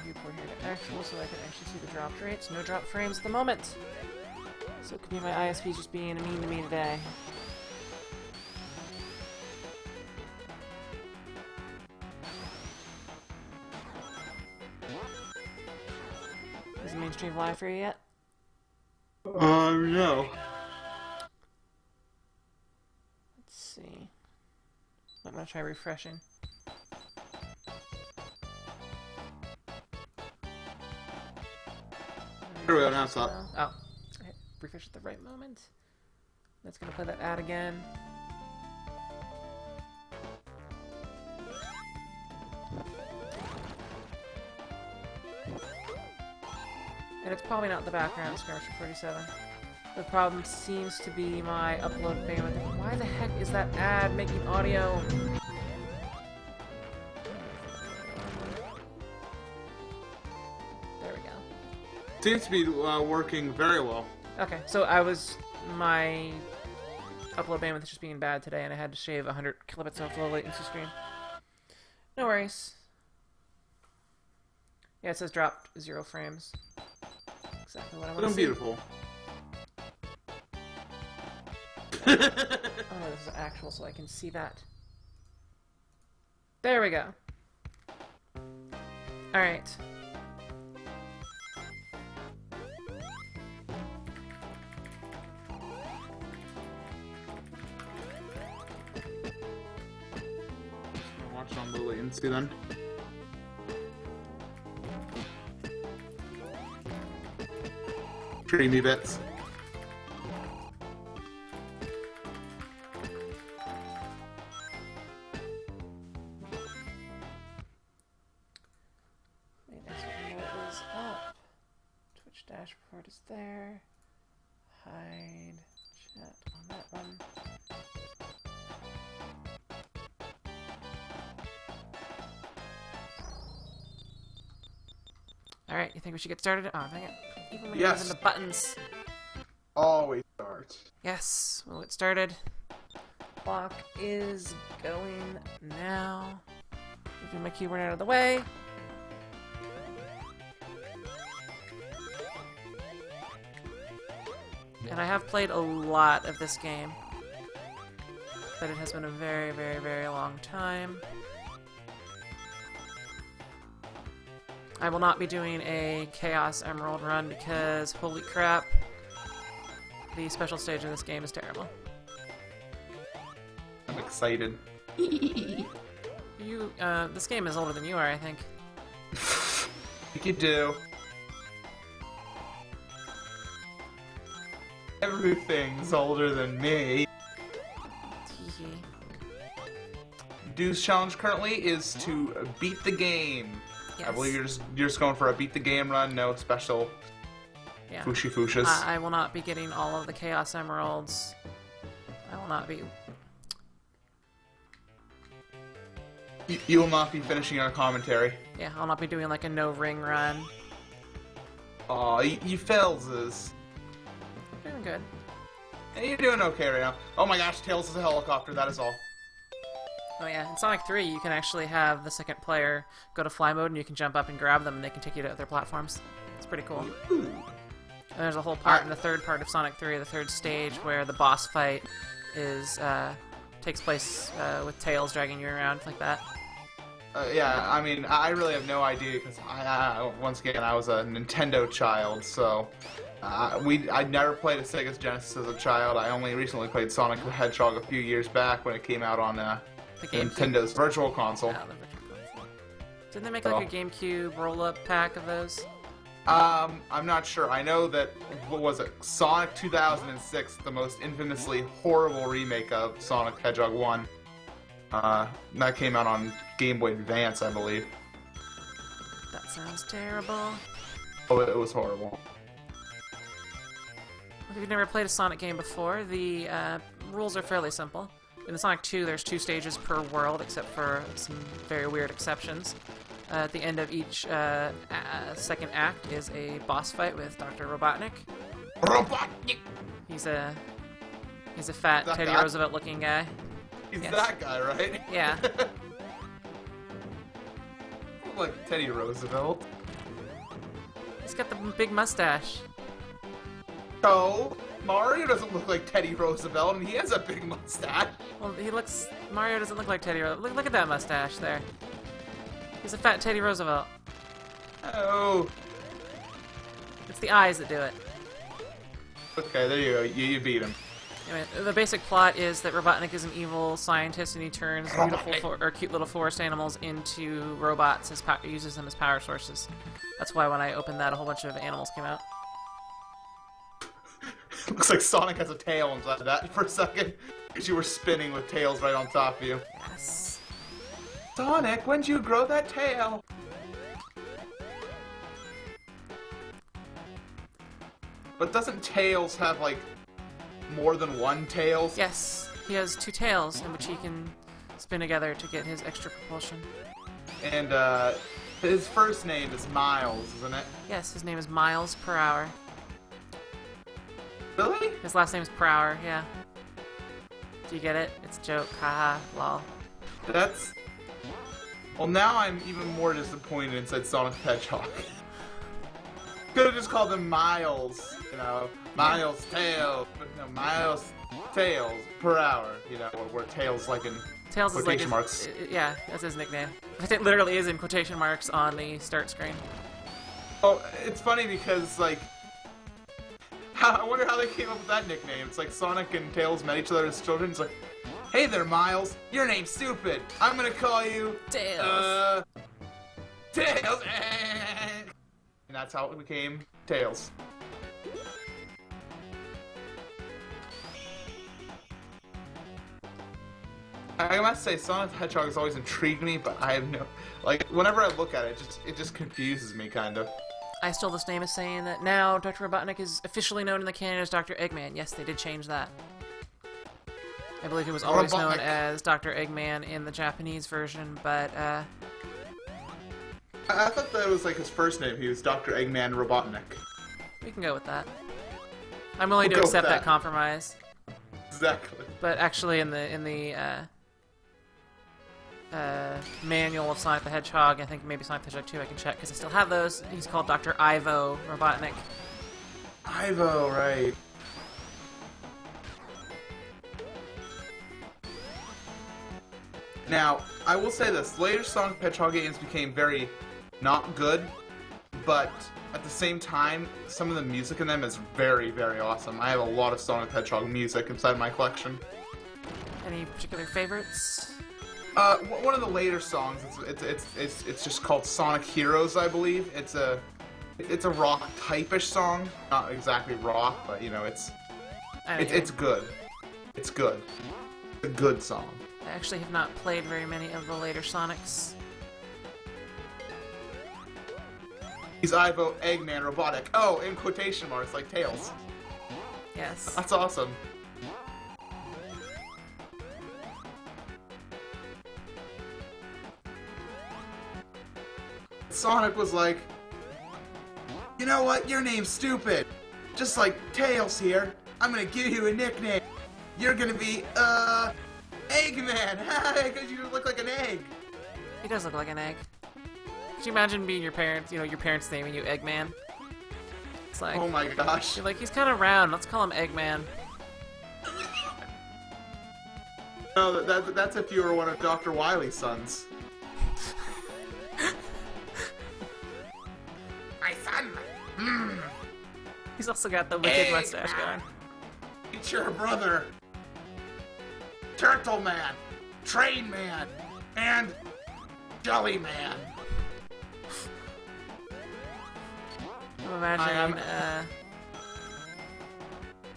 viewport here to actual so I can actually see the drop rates. No drop frames at the moment. So it could be my ISP just being mean to me today. Is the mainstream live for you yet? No. Let's see. I'm gonna try refreshing. Here we go, now it's up. Oh, I refreshed at the right moment. That's gonna play that ad again. And it's probably not the background, Skirmisher 47. The problem seems to be my upload bandwidth. Why the heck is that ad making audio? There we go. Seems to be working very well. Okay, so my upload bandwidth is just being bad today, and I had to shave 100 kilobits off low latency stream. No worries. Yeah, it says dropped 0 frames. Exactly what I want to see. Beautiful. Oh no, this is actual, so I can see that. There we go. Alright. Watch on the latency then. Dreamy bits. Wait, next window is up. Twitch dashboard is there. Hide chat on that one. Alright, you think we should get started? Oh, dang it. Even when you're using the buttons. Always start. Yes, we'll get started. Clock is going now. Moving my keyboard out of the way. And I have played a lot of this game, but it has been a very, very, very long time. I will not be doing a Chaos Emerald run because, holy crap, the special stage in this game is terrible. I'm excited. This game is older than you are, I think. You could do. Everything's older than me. Dude's challenge currently is to beat the game. Yes. I believe you're just going for a beat the game run, no special Fushi Fushas. I will not be getting all of the Chaos Emeralds. I will not be. You will not be finishing our commentary. Yeah, I'll not be doing like a no ring run. Aw, you failses. Doing good. Hey, you're doing okay right now. Oh my gosh, Tails is a helicopter, that is all. Oh yeah, in Sonic 3 you can actually have the second player go to fly mode and you can jump up and grab them and they can take you to other platforms. It's pretty cool. Ooh. And there's a whole part in the third part of Sonic 3, the third stage, where the boss fight is takes place with Tails dragging you around like that. Yeah, I mean, I really have no idea because once again, I was a Nintendo child, so I never played a Sega Genesis as a child. I only recently played Sonic the Hedgehog a few years back when it came out on Nintendo's Virtual Console. Oh, the Virtual Console. Didn't they make like a GameCube roll-up pack of those? I'm not sure. I know that, what was it, Sonic 2006, the most infamously horrible remake of Sonic Hedgehog 1. That came out on Game Boy Advance, I believe. That sounds terrible. Oh, it was horrible. If you've never played a Sonic game before, the rules are fairly simple. In Sonic 2, there's 2 stages per world, except for some very weird exceptions. At the end of each second act is a boss fight with Dr. Robotnik. Robotnik! He's a fat Teddy Roosevelt looking guy. He's that guy, right? Yeah. Like Teddy Roosevelt. He's got the big mustache. So, Mario doesn't look like Teddy Roosevelt, and he has a big mustache. Well, Mario doesn't look like Teddy Roosevelt. Look at that mustache there. He's a fat Teddy Roosevelt. Oh. It's the eyes that do it. Okay, there you go. You beat him. Anyway, the basic plot is that Robotnik is an evil scientist, and he turns cute little forest animals into robots. Uses them as power sources. That's why when I opened that, a whole bunch of animals came out. Looks like Sonic has a tail inside of that for a second. Because you were spinning with tails right on top of you. Yes. Sonic, when'd you grow that tail? But doesn't Tails have, like, more than one tail? Yes, he has 2 tails in which he can spin together to get his extra propulsion. And, his first name is Miles, isn't it? Yes, his name is Miles Per Hour. Really? His last name is Per Hour, yeah. Do you get it? It's a joke, haha, lol. That's... Well, now I'm even more disappointed inside Sonic the Hedgehog. Could have just called him Miles, you know, Miles Tails, but no, Miles Tails Per Hour, you know, where Tails like in Tails is like quotation marks. Yeah, that's his nickname. It literally is in quotation marks on the start screen. Oh, it's funny because, like, I wonder how they came up with that nickname. It's like Sonic and Tails met each other as children. It's like, hey there, Miles, your name's stupid. I'm gonna call you... Tails. Tails. And that's how it became Tails. I must say, Sonic the Hedgehog has always intrigued me, but I have no... Like, whenever I look at it, it just confuses me, kind of. I stole this name as saying that now Dr. Robotnik is officially known in the canon as Dr. Eggman. Yes, they did change that. I believe he was always known as Dr. Eggman in the Japanese version, but, I thought that was, like, his first name. He was Dr. Eggman Robotnik. we can go with that. I'm willing to accept that compromise. Exactly. But actually, in the manual of Sonic the Hedgehog, I think maybe Sonic the Hedgehog 2, I can check because I still have those. He's called Dr. Ivo Robotnik. Ivo, right. Now, I will say this, later Sonic the Hedgehog games became very not good, but at the same time, some of the music in them is very, very awesome. I have a lot of Sonic the Hedgehog music inside my collection. Any particular favorites? One of the later songs, it's just called Sonic Heroes, I believe. It's a rock type-ish song, not exactly rock, but you know, it's good. It's good. It's a good song. I actually have not played very many of the later Sonics. He's Ivo Eggman Robotic. Oh, in quotation marks, like Tails. Yes. That's awesome. Sonic was like, you know what? Your name's stupid. Just like Tails here, I'm gonna give you a nickname. You're gonna be, Eggman. Because you look like an egg. He does look like an egg. Could you imagine being your parents, you know, your parents naming you Eggman? It's like, oh my gosh. you're like, he's kind of round, let's call him Eggman. No, that's if you were one of Dr. Wily's sons. My son! Mm. He's also got the wicked mustache going. It's your brother, Turtle Man, Train Man, and Jelly Man. I'm imagining,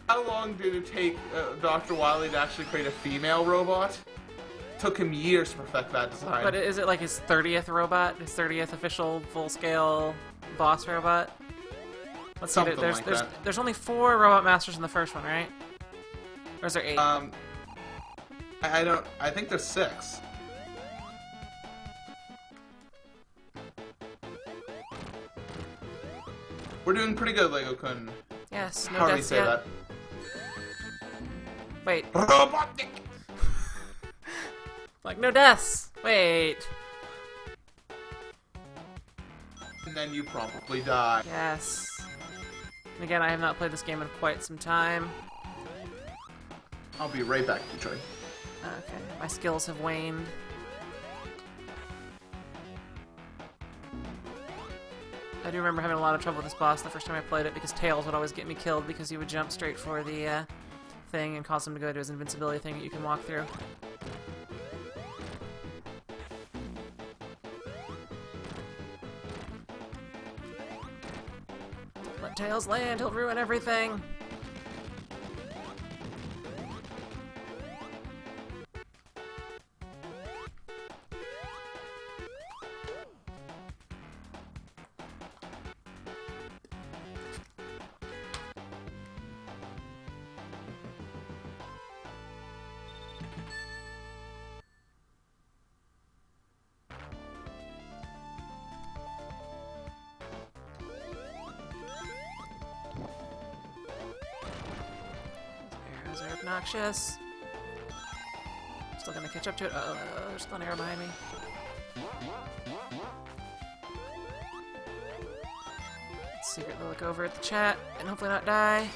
How long did it take Dr. Wily to actually create a female robot? Took him years to perfect that design. But is it like his 30th robot? His 30th official full-scale boss robot? Let's see, there's only 4 Robot Masters in the first one, right? Or is there 8? I think there's 6. We're doing pretty good, Lego-kun. Yes, no How do we deaths say yet. that? Wait. Robotic! Like, no deaths! Wait. and then you probably die. Yes. And again, I have not played this game in quite some time. I'll be right back, Detroit. Okay, my skills have waned. I do remember having a lot of trouble with this boss the first time I played it because Tails would always get me killed because he would jump straight for the thing and cause him to go to his invincibility thing that you can walk through. Let Tails land, he'll ruin everything! Arrows are obnoxious. Still gonna catch up to it. Oh, there's still an arrow behind me. Let's secretly look over at the chat and hopefully not die.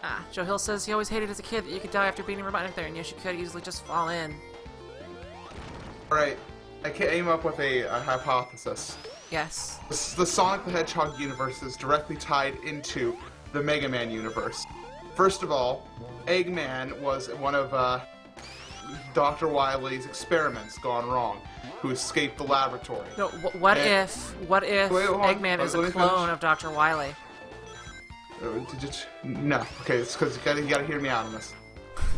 Ah, Joe Hill says he always hated as a kid that you could die after beating Robotnik there, and yes, you could easily just fall in. Alright, I came up with a hypothesis. Yes. The Sonic the Hedgehog universe is directly tied into the Mega Man universe. First of all, Eggman was one of Dr. Wily's experiments gone wrong, who escaped the laboratory. No, what if Wait, hold on. Eggman is a Let me clone finish. of Dr. Wily? No, okay, it's because you gotta hear me out on this.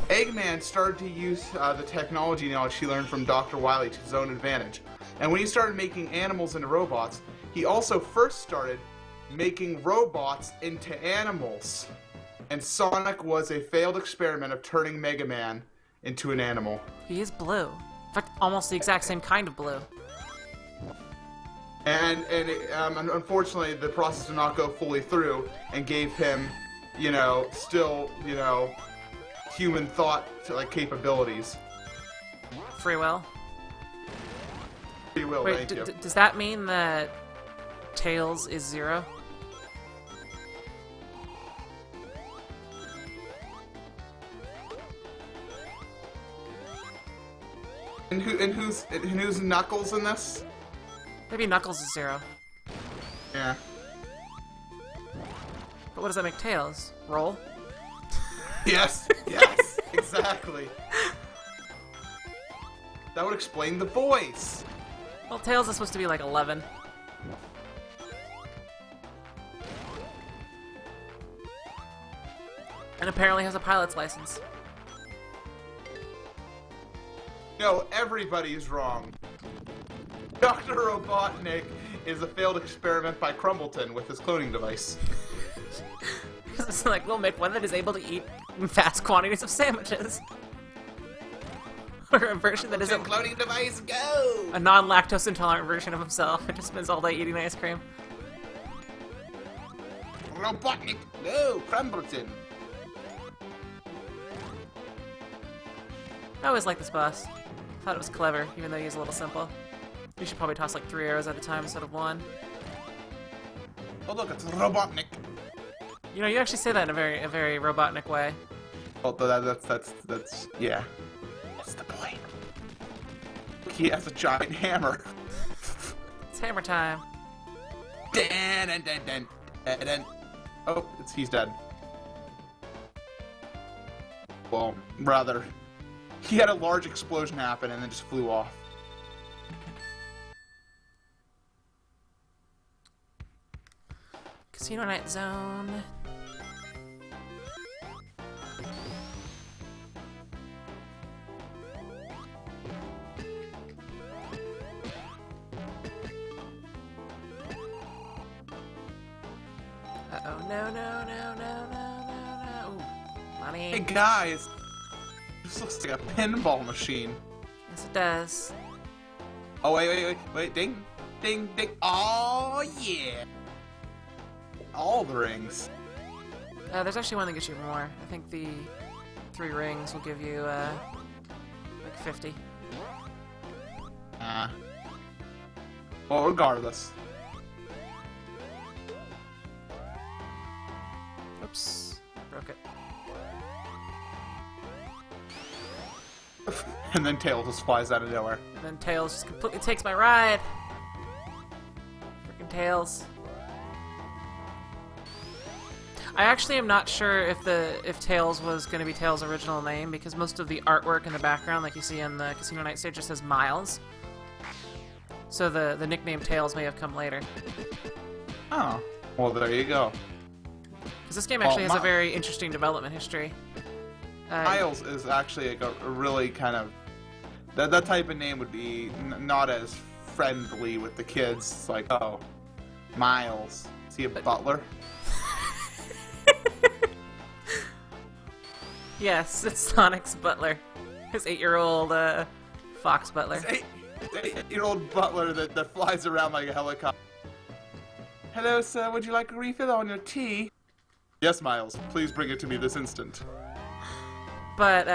Eggman started to use the technology knowledge he learned from Dr. Wily to his own advantage. And when he started making animals into robots, he also first started making robots into animals. And Sonic was a failed experiment of turning Mega Man into an animal. He is blue. In fact, almost the exact same kind of blue. And unfortunately, the process did not go fully through and gave him, still, human thought capabilities. Free will. Free will, Wait, thank you. does that mean that Tails is 0? And who's Knuckles in this? Maybe Knuckles is 0. Yeah. But what does that make Tails? Roll? Yes, exactly. That would explain the voice. Well, Tails is supposed to be like 11. And apparently has a pilot's license. No, everybody's wrong. Dr. Robotnik is a failed experiment by Crumbleton with his cloning device. It's like, we'll make one that is able to eat vast quantities of sandwiches. Or a version that isn't Cloning device, go! a non-lactose intolerant version of himself. It just spends all day eating ice cream. Robotnik, go! Crumbleton. I always liked this boss. Thought it was clever, even though he was a little simple. You should probably toss like 3 arrows at a time instead of 1. Oh look, it's Robotnik. You know, you actually say that in a very Robotnik way. Well, that's yeah. What's the point? He has a giant hammer. It's hammer time. Oh, he's dead. Well, rather, he had a large explosion happen and then just flew off. Casino Night Zone. Uh-oh, no. Ooh, money. Hey guys, this looks like a pinball machine. Yes, it does. Oh wait, ding, ding, ding. Oh yeah. All the rings. There's actually one that gets you more. I think the 3 rings will give you, like 50. Well, regardless. Oops, broke it. And then Tails just flies out of nowhere. And then Tails just completely takes my ride. Freaking Tails. I actually am not sure if Tails was going to be Tails' original name, because most of the artwork in the background, like you see on the Casino Night stage, just says Miles. So the nickname Tails may have come later. Oh, well, there you go. Because this game actually has a very interesting development history. Miles is actually like a really kind of... That type of name would be not as friendly with the kids. It's like, oh, Miles. Is he a butler? Yes, it's Sonic's butler. His 8-year-old fox butler. His 8-year-old butler that flies around like a helicopter. Hello, sir. Would you like a refill on your tea? Yes, Miles. Please bring it to me this instant. But,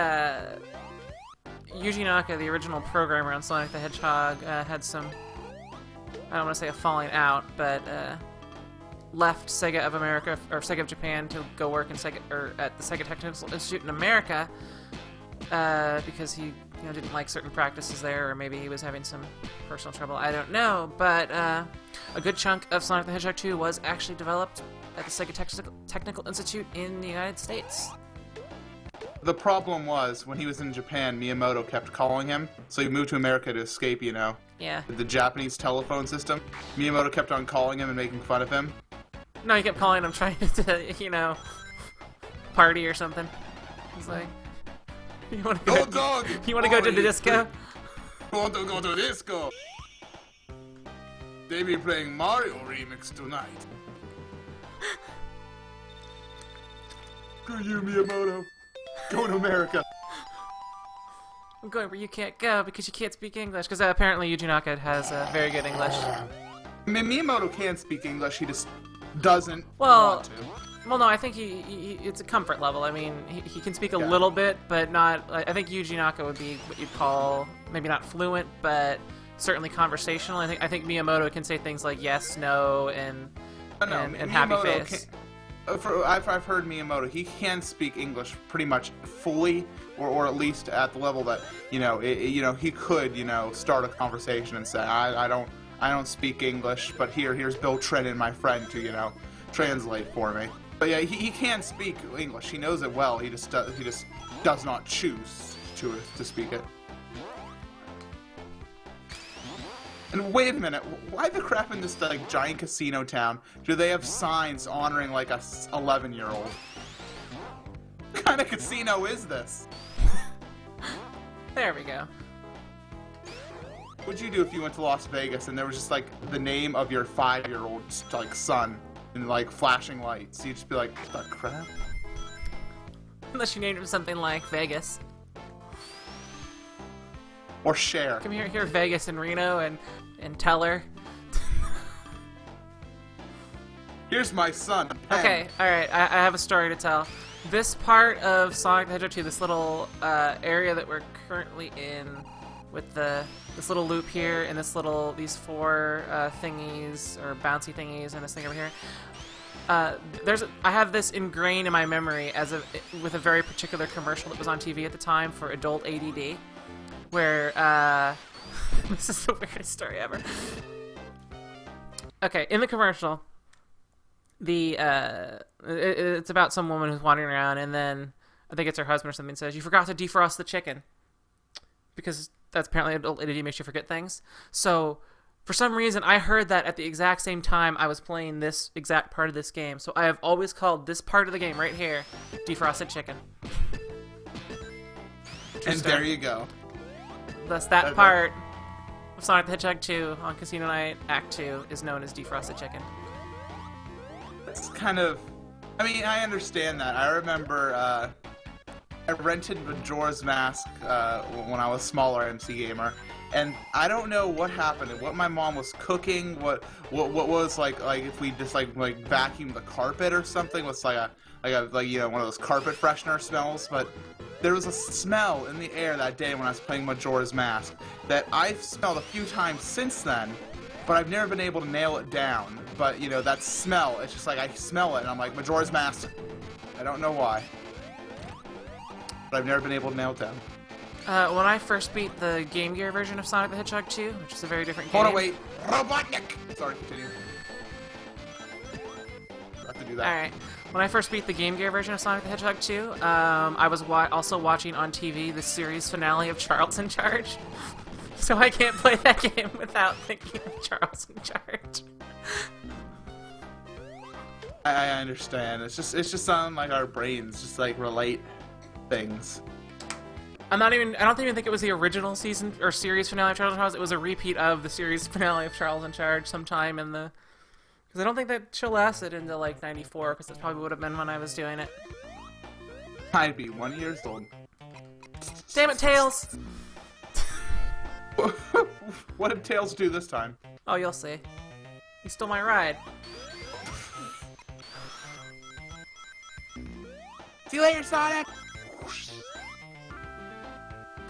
Yuji Naka, the original programmer on Sonic the Hedgehog, had some, I don't want to say a falling out, but, left Sega of America, or Sega of Japan, to go work in at the Sega Technical Institute in America, because he, didn't like certain practices there, or maybe he was having some personal trouble, I don't know, but, a good chunk of Sonic the Hedgehog 2 was actually developed at the Sega Technical Institute in the United States. The problem was, when he was in Japan, Miyamoto kept calling him, so he moved to America to escape, Yeah. the Japanese telephone system. Miyamoto kept on calling him and making fun of him. No, he kept calling him trying to, party or something. He's like, you want to go? Oh, dog! You want to go to the disco? Want to go to disco? They be playing Mario Remix tonight. Screw you, Miyamoto. Go to America. I'm going where you can't go because you can't speak English. Because apparently Yuji Naka has very good English. I mean, Miyamoto can speak English, he just doesn't Well, want to. Well, no, I think he it's a comfort level. I mean, he can speak a little bit, but not. I think Yuji Naka would be what you'd call maybe not fluent, but certainly conversational. I think Miyamoto can say things like yes, no, and happy face. I've heard Miyamoto. He can speak English pretty much fully, or at least at the level that he could start a conversation and say I don't speak English, but here's Bill Trennan, my friend, to translate for me. But yeah, he can speak English. He knows it well. He just does not choose to speak it. And wait a minute, why the crap in this giant casino town do they have signs honoring like a 11-year-old? What kind of casino is this? There we go. What'd you do if you went to Las Vegas and there was just like the name of your 5-year-old son in like flashing lights? You'd just be like, what the crap? Unless you named him something like Vegas. Or Cher. Come here, Vegas and Reno and Teller. Here's my son. Penn. Okay, alright, I have a story to tell. This part of Sonic the Hedgehog 2, this little area that we're currently in, with this little loop here and these 4 thingies or bouncy thingies and this thing over here. I have this ingrained in my memory with a very particular commercial that was on TV at the time for adult ADD, where this is the weirdest story ever. Okay, in the commercial, it's about some woman who's wandering around, and then I think it's her husband or something says, "You forgot to defrost the chicken," because that's apparently adult ADD makes you forget things. So for some reason, I heard that at the exact same time I was playing this exact part of this game. So I have always called this part of the game right here defrosted chicken. And there you go. Thus, that part of Sonic the Hedgehog 2 on Casino Night Act 2 is known as defrosted chicken. It's kind of... I mean, I understand that. I remember I rented Majora's Mask when I was smaller, MC Gamer, and I don't know what happened, what my mom was cooking, what was like if we just like vacuumed the carpet or something, was like one of those carpet freshener smells, but there was a smell in the air that day when I was playing Majora's Mask that I've smelled a few times since then, but I've never been able to nail it down. But, you know, that smell, it's just like I smell it and I'm like, Majora's Mask. I don't know why. But I've never been able to nail it down. When I first beat the Game Gear version of Sonic the Hedgehog 2, which is a very different game. Hold on, wait. Robotnik! Sorry, continue. I have to do that. Alright. When I first beat the Game Gear version of Sonic the Hedgehog 2, I was also watching on TV the series finale of Charles in Charge. So I can't play that game without thinking of Charles in Charge. I understand. It's just something like our brains just like relate things. I don't even think it was the original season or series finale of Charles in Charge. It was a repeat of the series finale of Charles in Charge sometime in the... Because I don't think that show lasted into like 94, because that probably would have been when I was doing it. I'd be 1 year old. Damn it, Tails! What did Tails do this time? Oh, you'll see. He stole my ride. See you later, Sonic!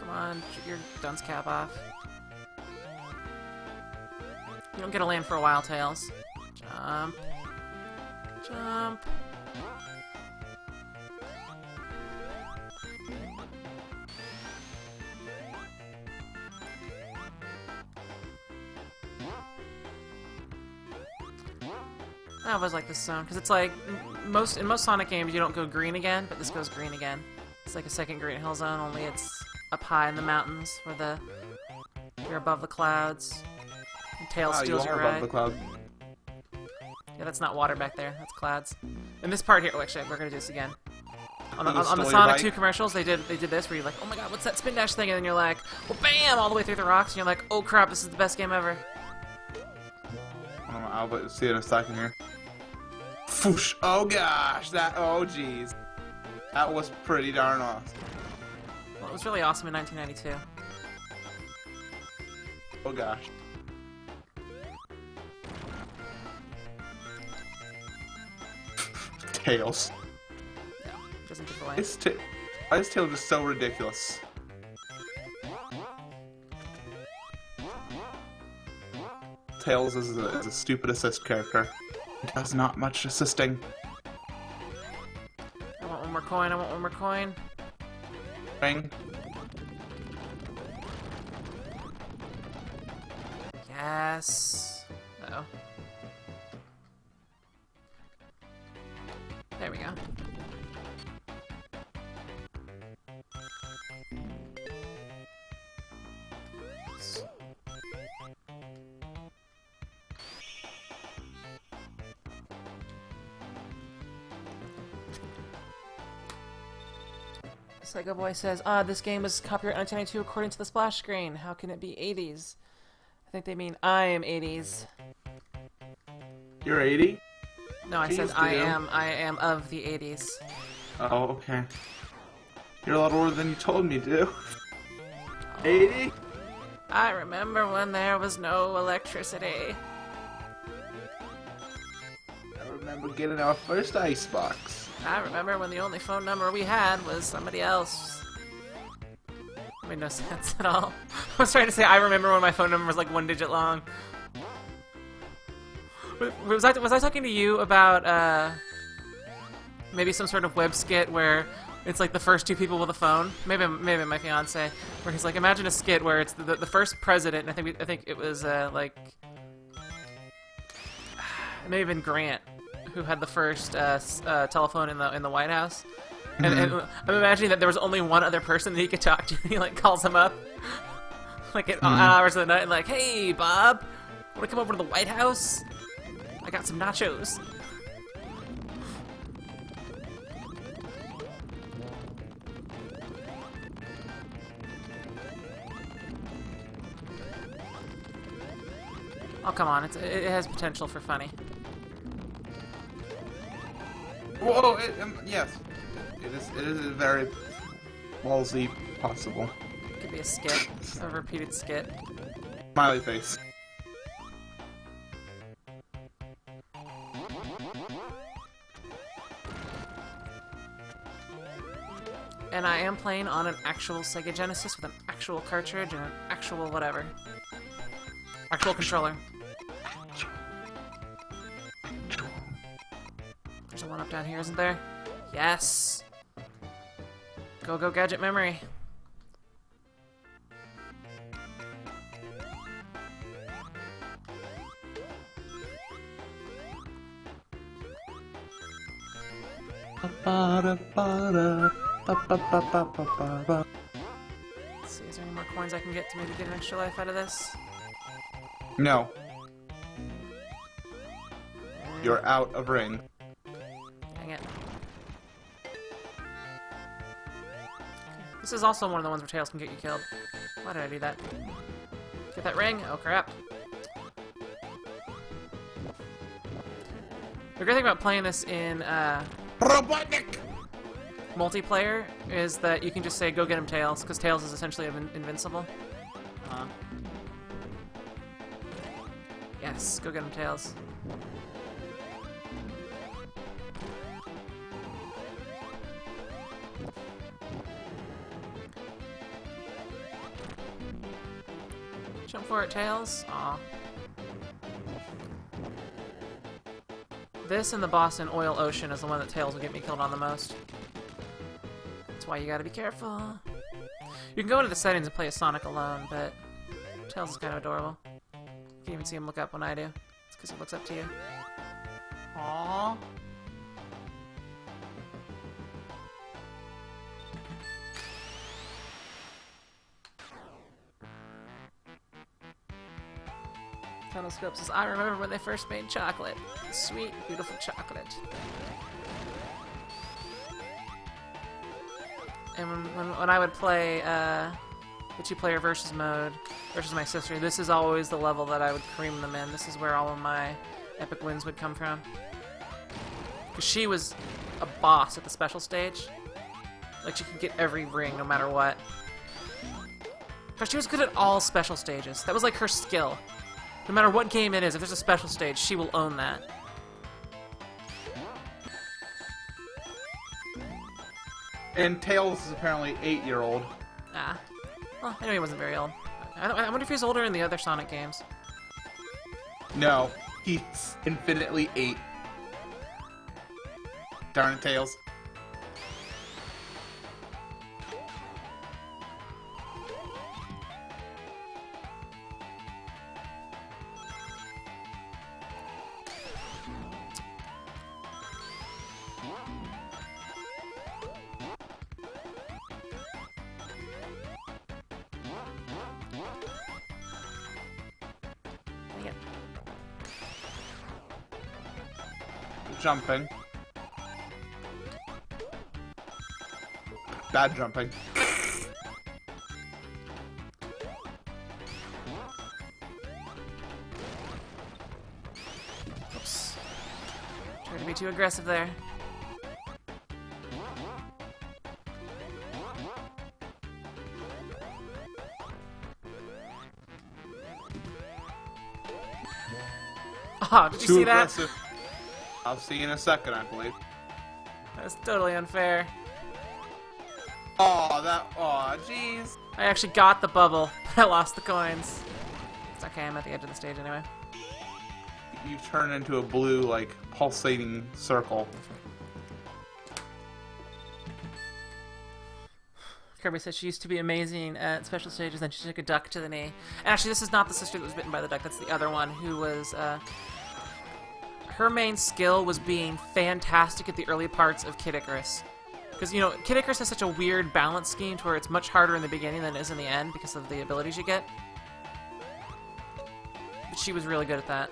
Come on, shoot your dunce cap off. You don't get a land for a while, Tails. Jump. Jump. I always like this zone, because it's like, in most Sonic games you don't go green again, but this goes green again. It's like a second Green Hill Zone, only it's up high in the mountains, where you're above the clouds, and Tails steals your ride. Above the cloud. Yeah, that's not water back there, that's clouds. In this part here, oh actually, we're gonna do this again. On the Steal your Sonic bike? 2 commercials, they did this where you're like, oh my god, what's that spin dash thing? And then you're like, well, bam, all the way through the rocks, and you're like, oh crap, this is the best game ever. I'll see it in a second here. Foosh! Oh gosh, oh jeez. That was pretty darn awesome. Well, it was really awesome in 1992. Oh gosh. Tails. No, it doesn't give away. Why is Tails just so ridiculous? Tails is a stupid assist character. He does not much assisting. I want one more coin, I want one more coin. Ring. Yes. Uh-oh. There we go. Sega Boy says, this game was copyright 1992 according to the splash screen. How can it be 80s? I think they mean I am 80s. You're 80? No, I said I am of the 80s. Oh, okay. You're a lot older than you told me to. 80? I remember when there was no electricity. I remember getting our first icebox. I remember when the only phone number we had was somebody else. That made no sense at all. I was trying to say I remember when my phone number was like 1 digit long. Was I talking to you about maybe some sort of web skit where it's like the first two people with a phone? Maybe my fiance, where he's like, imagine a skit where it's the first president. And I think it was like it may have been Grant who had the first telephone in the White House. And I'm imagining that there was only one other person that he could talk to. And he like calls him up like at hours of the night and like, hey Bob, wanna come over to the White House? I got some nachos. Oh come on, it has potential for funny. Whoa! Yes, it is very ballsy possible. It could be a skit, a repeated skit. Smiley face. and I am playing on an actual Sega Genesis with an actual cartridge and an actual whatever. Actual controller. There's a one up down here, isn't there? Yes! Go, go, gadget memory. Let's see, is there any more coins I can get to maybe get an extra life out of this? No. You're out of ring. Dang it. This is also one of the ones where Tails can get you killed. Why did I do that? Get that ring? Oh crap. The great thing about playing this in Robotnik! multiplayer is that you can just say, go get him, Tails, because Tails is essentially invincible. Yes, go get him, Tails. Jump for it, Tails. Aw. This and the boss in Oil Ocean is the one that Tails will get me killed on the most. That's why you gotta be careful. You can go into the settings and play as Sonic alone, but Tails is kind of adorable. You can even see him look up when I do. It's because he looks up to you. Aww. Tunnelscope says, I remember when they first made chocolate. Sweet, beautiful chocolate. And when I would play the two-player versus mode versus my sister, this is always the level that I would cream them in. This is where all of my epic wins would come from. Because she was a boss at the special stage. Like, she could get every ring no matter what. But she was good at all special stages. That was like her skill. No matter what game it is, if there's a special stage, she will own that. And Tails is apparently 8-year-old. Ah. Well, I know he wasn't very old. I wonder if he's older in the other Sonic games. No, he's infinitely 8. Darn it, Tails. Dang it. Jumping. Bad jumping. Oops. Tried to be too aggressive there. Oh, did you Too see aggressive. that? I'll see you in a second, I believe. That's totally unfair. Aw, jeez. I actually got the bubble, but I lost the coins. It's okay, I'm at the edge of the stage anyway. You turn into a blue, like, pulsating circle. Kirby said she used to be amazing at special stages, then she took a duck to the knee. And actually, this is not the sister that was bitten by the duck, that's the other one who was, her main skill was being fantastic at the early parts of Kid Icarus. Because, you know, Kid Icarus has such a weird balance scheme to where it's much harder in the beginning than it is in the end because of the abilities you get. But she was really good at that.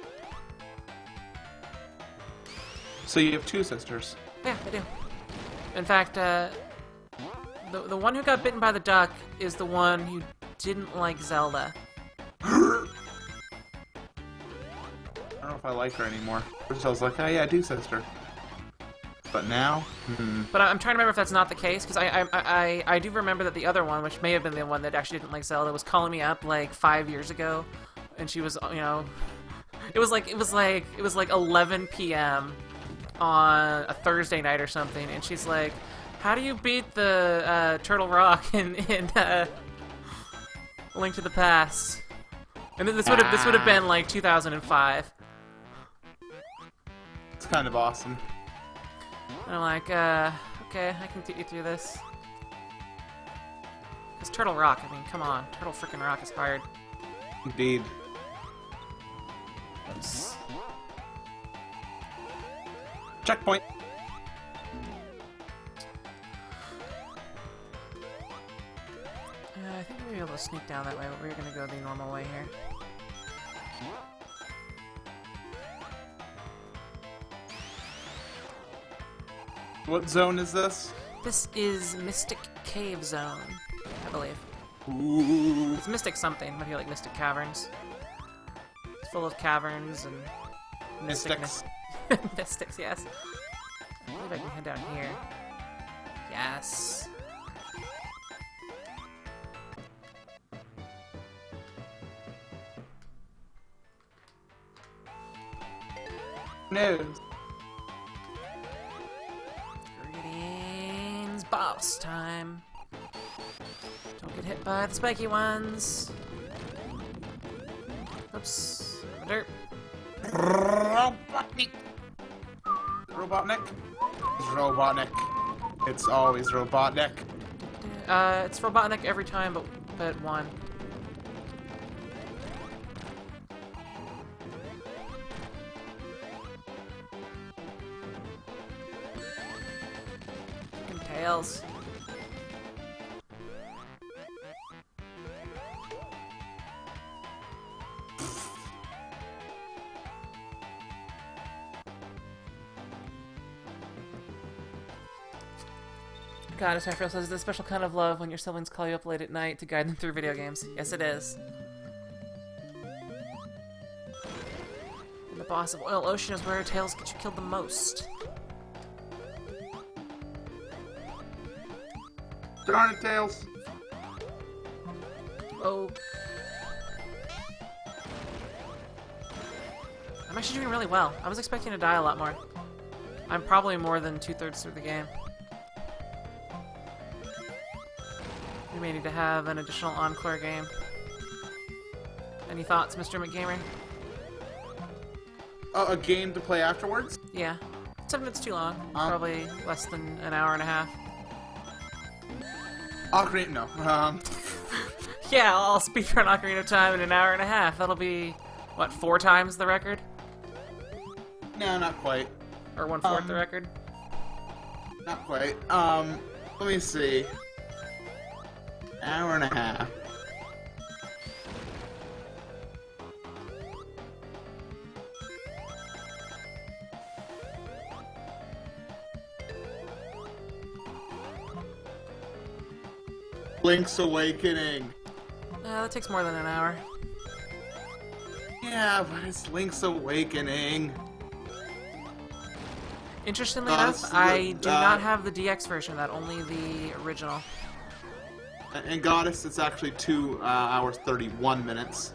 So you have 2 sisters. Yeah, I do. In fact, the one who got bitten by the duck is the one who didn't like Zelda. I don't know if I like her anymore. First I was like, oh yeah, do sister. But now, But I'm trying to remember if that's not the case, because I do remember that the other one, which may have been the one that actually didn't like Zelda, was calling me up like 5 years ago, and she was, you know, it was like 11 p.m. on a Thursday night or something, and she's like, How do you beat the Turtle Rock in Link to the Past? And this would have been like 2005. It's kind of awesome. And I'm like, okay, I can get you through this. It's Turtle Rock. I mean, come on, Turtle freaking Rock is hard. Indeed. Oops. Checkpoint. I think we'll be able to sneak down that way, but we're gonna go the normal way here. What zone is this? This is Mystic Cave Zone, I believe. Ooh. It's Mystic something. I feel like Mystic Caverns. It's full of caverns and Mystics. Mystics, yes. I believe I can head down here. Yes. No. Greetings, boss time. Don't get hit by the spiky ones. Oops. Dirt. Robotnik. Robotnik. Robotnik. It's always Robotnik. It's Robotnik every time, but one. Fucking Tails. God, as Saffron says, it's a special kind of love when your siblings call you up late at night to guide them through video games. Yes, it is. And the boss of Oil Ocean is where Tails gets you killed the most. Darn it, Tails. Oh. I'm actually doing really well. I was expecting to die a lot more. I'm probably more than 2/3 through the game. We may need to have an additional Encore game. Any thoughts, Mr. McGamer? A game to play afterwards? Yeah. 7 minutes too long. Probably less than an hour and a half. Ocarina, no. Yeah, I'll speedrun Ocarina of Time in an hour and a half. That'll be, what, 4 times the record? No, not quite. Or 1/4 the record? Not quite. Let me see. Hour and a half. Link's Awakening. That takes more than an hour. Yeah, but it's Link's Awakening. Interestingly enough, I do not have the DX version of that, only the original. And Goddess, it's actually 2 hours 31 minutes.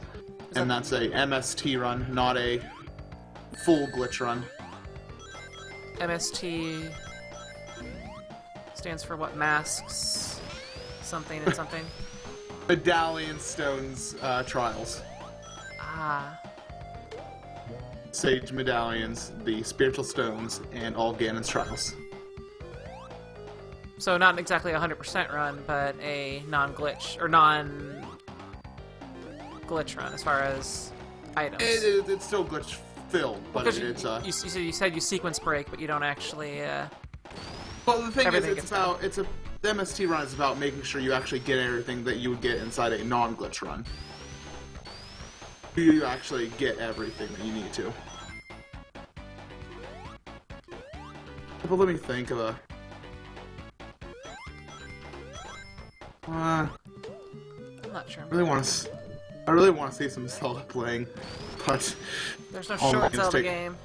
And that's a MST run, not a full glitch run. MST stands for what? Masks? Something and something? Medallion Stones Trials. Ah. Sage Medallions, the Spiritual Stones, and all Ganon's Trials. So not exactly a 100% run, but a non-glitch, or non-glitch run as far as items. It's still glitch filled, but because it's you said you sequence break, but you don't actually. Well, the thing is, everything the MST run is about making sure you actually get everything that you would get inside a non-glitch run. You actually get everything that you need to. But let me think of a. I'm not sure. I really want to see some Zelda playing, but there's no all short Link's Zelda game.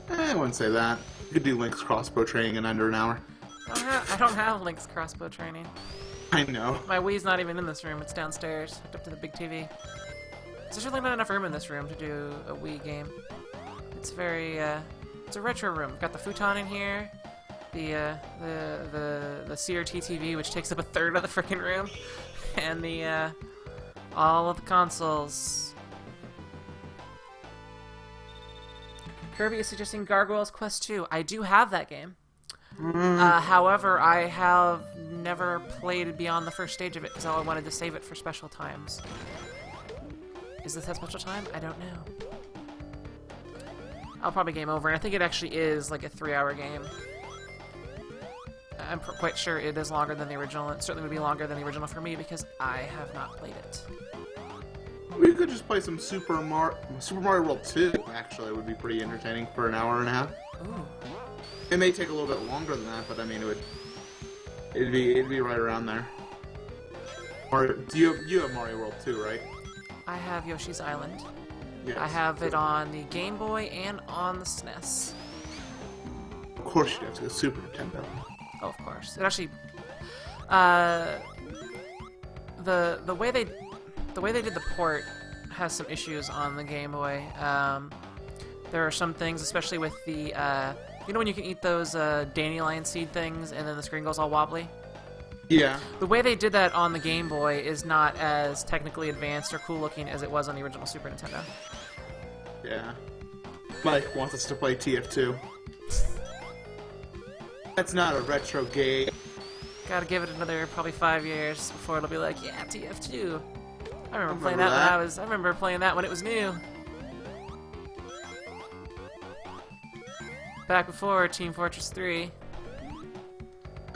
I wouldn't say that. You could do Link's crossbow training in under an hour. I don't have Link's crossbow training. I know. My Wii's not even in this room. It's downstairs, hooked up to the big TV. There's really not enough room in this room to do a Wii game. It's very, it's a retro room. Got the futon in here. the CRT TV, which takes up a third of the freaking room, and the all of the consoles. Kirby is suggesting Gargoyles Quest 2. I do have that game. However, I have never played beyond the first stage of it because I wanted to save it for special times. Is this that special time? I don't know. I'll probably game over, and I think it actually is like a 3-hour game. I'm quite sure it is longer than the original. It certainly would be longer than the original for me because I have not played it. We could just play some Super Mario World 2, actually. It would be pretty entertaining for an hour and a half. Ooh. It may take a little bit longer than that, but I mean, it'd be right around there. Or you have Mario World 2, right? I have Yoshi's Island. Yes. I have it on the Game Boy and on the SNES. Of course you have to go Super Nintendo. Oh, of course. It actually, the way they did the port has some issues on the Game Boy. There are some things, especially with the, you know when you can eat those dandelion seed things and then the screen goes all wobbly? Yeah. The way they did that on the Game Boy is not as technically advanced or cool looking as it was on the original Super Nintendo. Yeah. Mike wants us to play TF2. That's not a retro game. Gotta give it another probably 5 years before it'll be like, yeah, TF2. I remember playing Remember that that? when I remember playing that when it was new. Back before Team Fortress 3.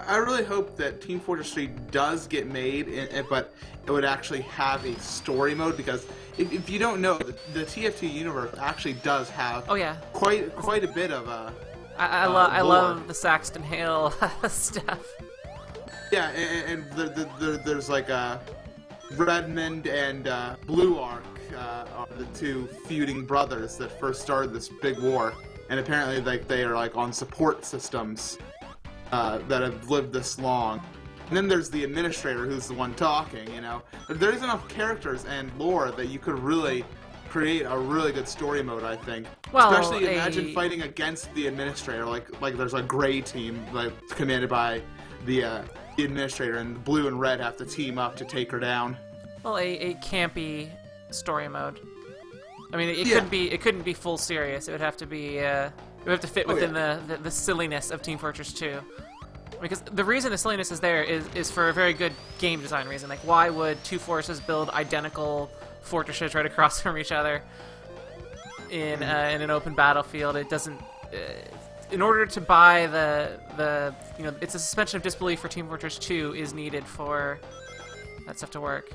I really hope that Team Fortress 3 does get made, but it would actually have a story mode, because if you don't know, the TF2 universe actually does have Oh yeah, quite a bit of I lore. love the Saxton Hale stuff. Yeah, and there's like Redmond and Blue Arc are the two feuding brothers that first started this big war, and apparently like they are like on support systems that have lived this long. And then there's the administrator, who's the one talking, you know. But there's enough characters and lore that you could really create a really good story mode, I think. Well, especially imagine fighting against the administrator, like there's a gray team like commanded by the administrator, and blue and red have to team up to take her down. Well, a campy story mode. I mean, it Yeah. couldn't be full serious. It would have to be it would have to fit within the silliness of Team Fortress 2. Because the reason the silliness is there is for a very good game design reason. Like, why would two forces build identical fortresses right across from each other in an open battlefield? It doesn't. In order to buy the you know, it's a suspension of disbelief for Team Fortress 2 is needed for that stuff to work.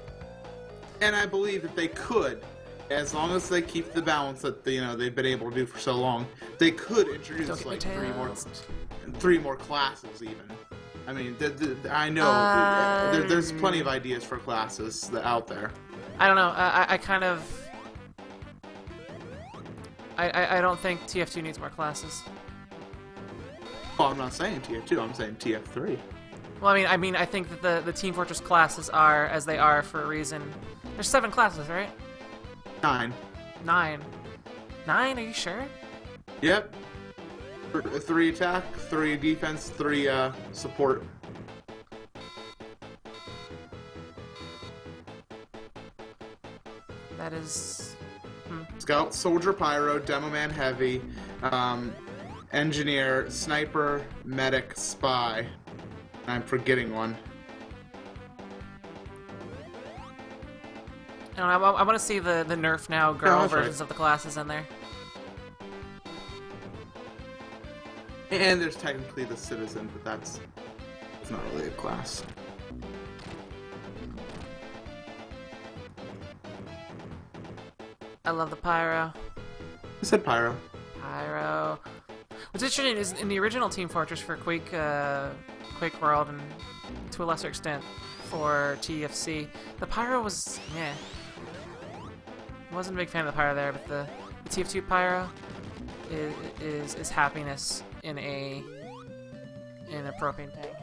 And I believe that they could, as long as they keep the balance that they've been able to do for so long, they could introduce like three more classes even. I mean, I know there's plenty of ideas for classes out there. I don't know. I kind of. I don't think TF2 needs more classes. Well, I'm not saying TF2. I'm saying TF3. Well, I mean, I think that the Team Fortress classes are as they are for a reason. There's 7 classes, right? 9. 9. 9? Are you sure? Yep. 3 attack, 3 defense, 3 support. That is. Scout, soldier, pyro, demo man, heavy, engineer, sniper, medic, spy. I'm forgetting one. I want to see the Nerf Now girl that's versions right. of the classes in there. And there's technically the citizen, but that's not really a class. I love the pyro. I said pyro. Pyro. What's interesting is in the original Team Fortress for Quake World, and to a lesser extent for TFC, the pyro was wasn't a big fan of the pyro there, but the TF2 pyro is happiness in a propane tank.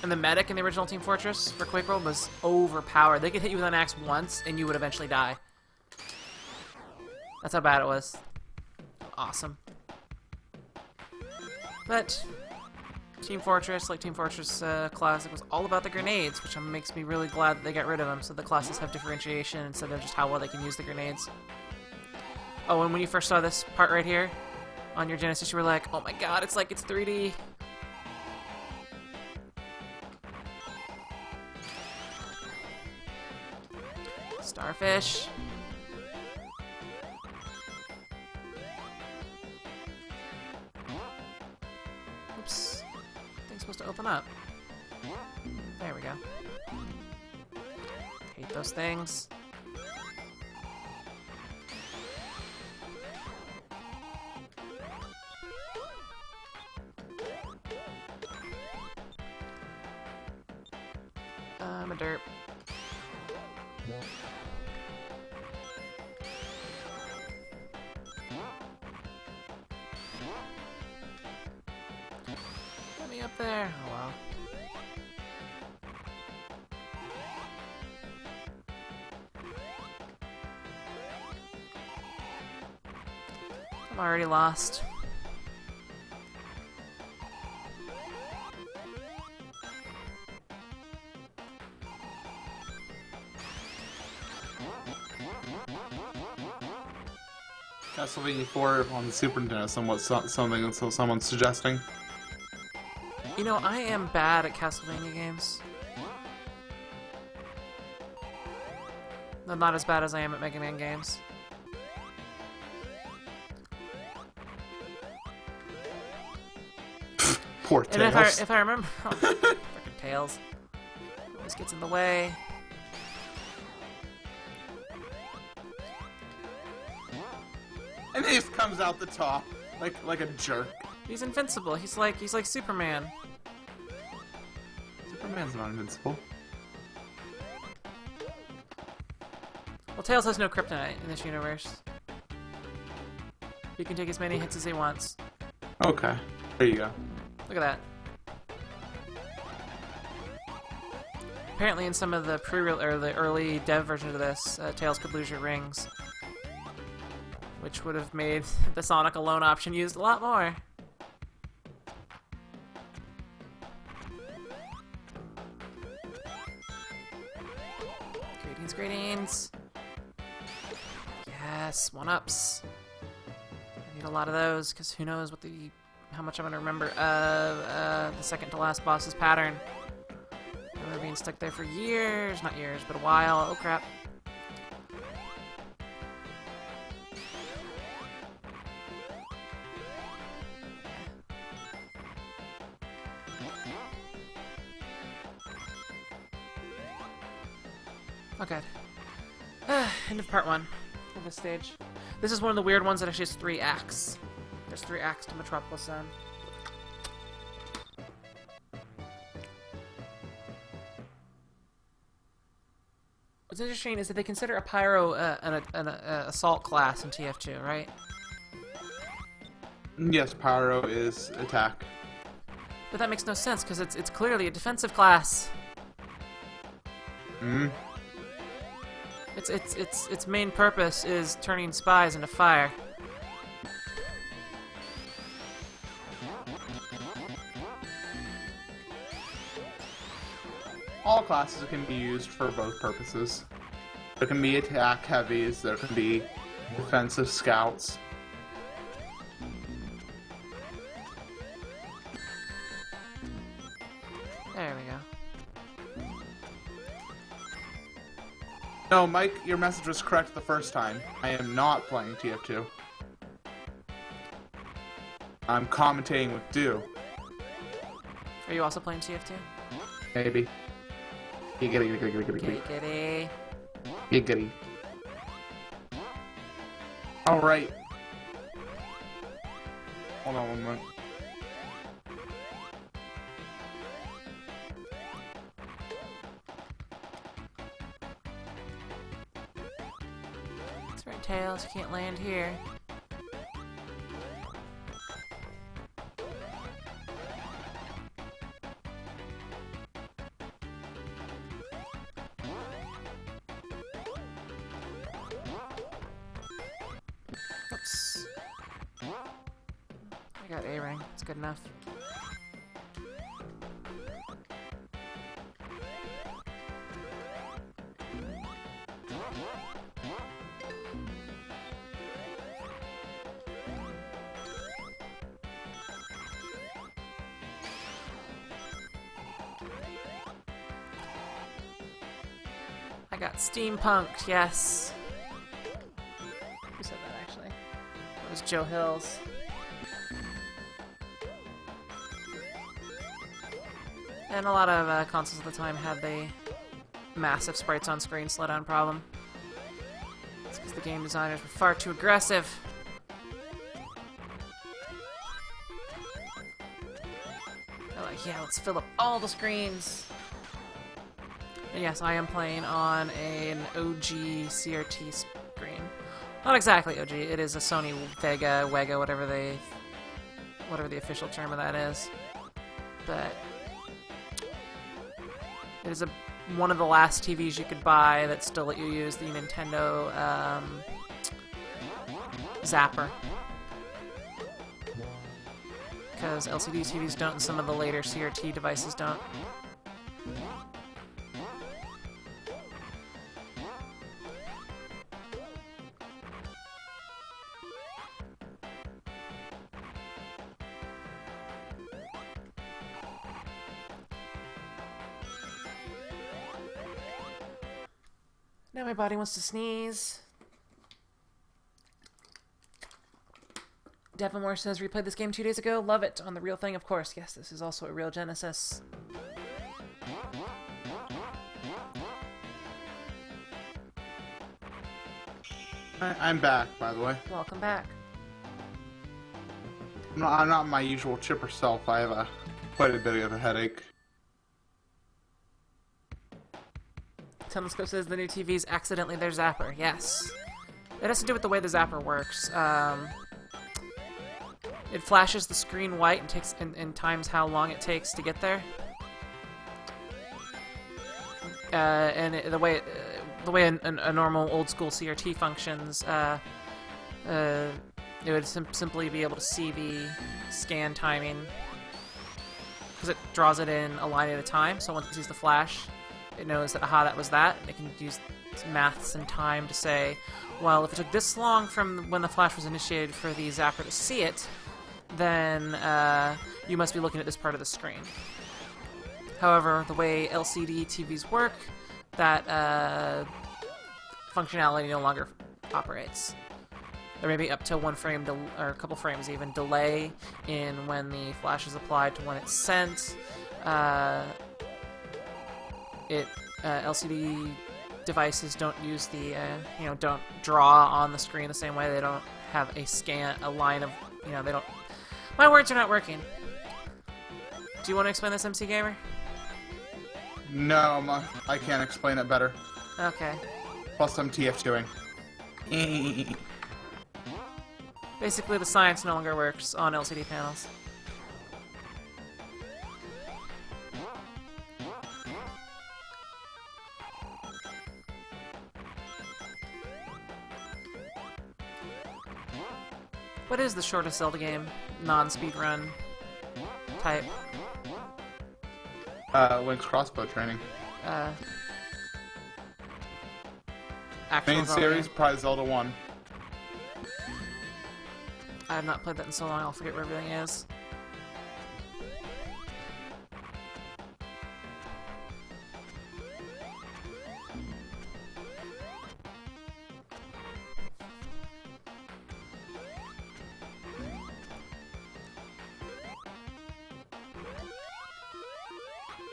And the medic in the original Team Fortress for Quake World was overpowered. They could hit you with an axe once, and you would eventually die. That's how bad it was. Awesome. But Team Fortress, like Team Fortress Classic, was all about the grenades, which makes me really glad that they got rid of them, so the classes have differentiation instead of just how well they can use the grenades. Oh, and when you first saw this part right here on your Genesis, you were like, oh my god, it's like it's 3D. Starfish. Oops. Thing's supposed to open up. There we go. Hate those things. I'm a derp. Get me up there. Oh well. I'm already lost. Castlevania 4 on the Super Nintendo, something someone's suggesting. You know, I am bad at Castlevania games. I'm not as bad as I am at Mega Man games. Poor And Tails. if I remember, oh, frickin' Tails always gets in the way. And he just comes out the top like a jerk. He's invincible. He's like Superman. Superman's not invincible. Well, Tails has no kryptonite in this universe. He can take as many hits as he wants. Okay, there you go. Look at that. Apparently, in some of the the early dev versions of this, Tails could lose your rings, which would have made the Sonic Alone option used a lot more. Greetings, greetings. Yes, one-ups. I need a lot of those, because who knows how much I'm going to remember of the second to last boss's pattern. I remember being stuck there for years, not years, but a while. Oh crap. Okay. End of part 1 of this stage. This is one of the weird ones that actually has 3 acts. There's 3 acts to Metropolis Zone. What's interesting is that they consider a pyro an assault class in TF2, right? Yes, Pyro is attack. But that makes no sense because it's clearly a defensive class. Hmm. Its main purpose is turning spies into fire. All classes can be used for both purposes. There can be attack heavies, there can be defensive scouts. There we go. No, Mike, your message was correct the first time. I am not playing TF2. I'm commentating with Do. Are you also playing TF2? Maybe. Giggity. Giggity. Giggity. Alright. Hold on one moment. That's right, Tails. You can't land here. Oops. I got A ring. It's good enough. I got steampunked, yes. Who said that, actually? It was Joe Hills. And a lot of consoles at the time had the massive sprites on screen slowdown problem. It's because the game designers were far too aggressive. They're like, yeah, let's fill up all the screens. And yes, I am playing on an OG CRT screen. Not exactly OG, it is a Sony Vega, whatever the official term of that is. But it is one of the last TVs you could buy that still let you use the Nintendo Zapper. Because LCD TVs don't, and some of the later CRT devices don't. Now my body wants to sneeze. Devonmore says, replayed this game 2 days ago. Love it. On the real thing, of course. Yes, this is also a real Genesis. I'm back, by the way. Welcome back. I'm not my usual chipper self. I have quite a bit of a headache. Telescope says the new TV is accidentally their zapper. Yes. It has to do with the way the zapper works. It flashes the screen white and takes and times how long it takes to get there. The way a normal old school CRT functions, it would simply be able to see the scan timing because it draws it in a line at a time. So once it sees the flash, it knows that, aha, that was that, and it can use maths and time to say, well, if it took this long from when the flash was initiated for the zapper to see it, then you must be looking at this part of the screen. However, the way LCD TVs work, that functionality no longer operates. There may be up to one frame, or a couple frames even, delay in when the flash is applied to when it's sent. LCD devices don't use the, don't draw on the screen the same way. They don't have a line of, they don't. My words are not working. Do you want to explain this, MC Gamer? No, I can't explain it better. Okay. Plus, I'm TF2ing. Basically, the science no longer works on LCD panels. What is the shortest Zelda game? Non-speedrun type. Link's crossbow training. Actual Main Zelda series, game. probably Zelda 1. I have not played that in so long, I'll forget where everything is.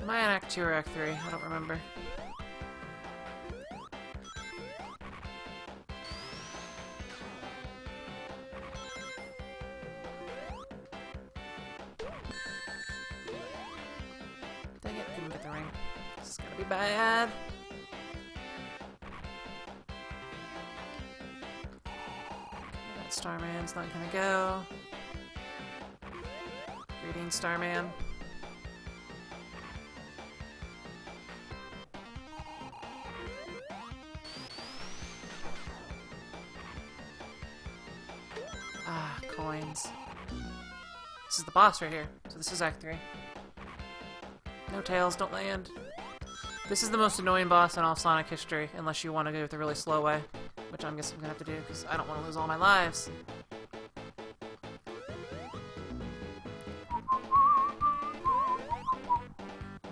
Am I in Act 2 or Act 3? I don't remember. Dang it, couldn't get the ring. This is gonna be bad. That Starman's not gonna go. Greetings, Starman. Ah, coins. This is the boss right here. So this is Act 3. No Tails, don't land. This is the most annoying boss in all Sonic history, unless you want to go the really slow way. Which I'm guessing I'm going to have to do, because I don't want to lose all my lives.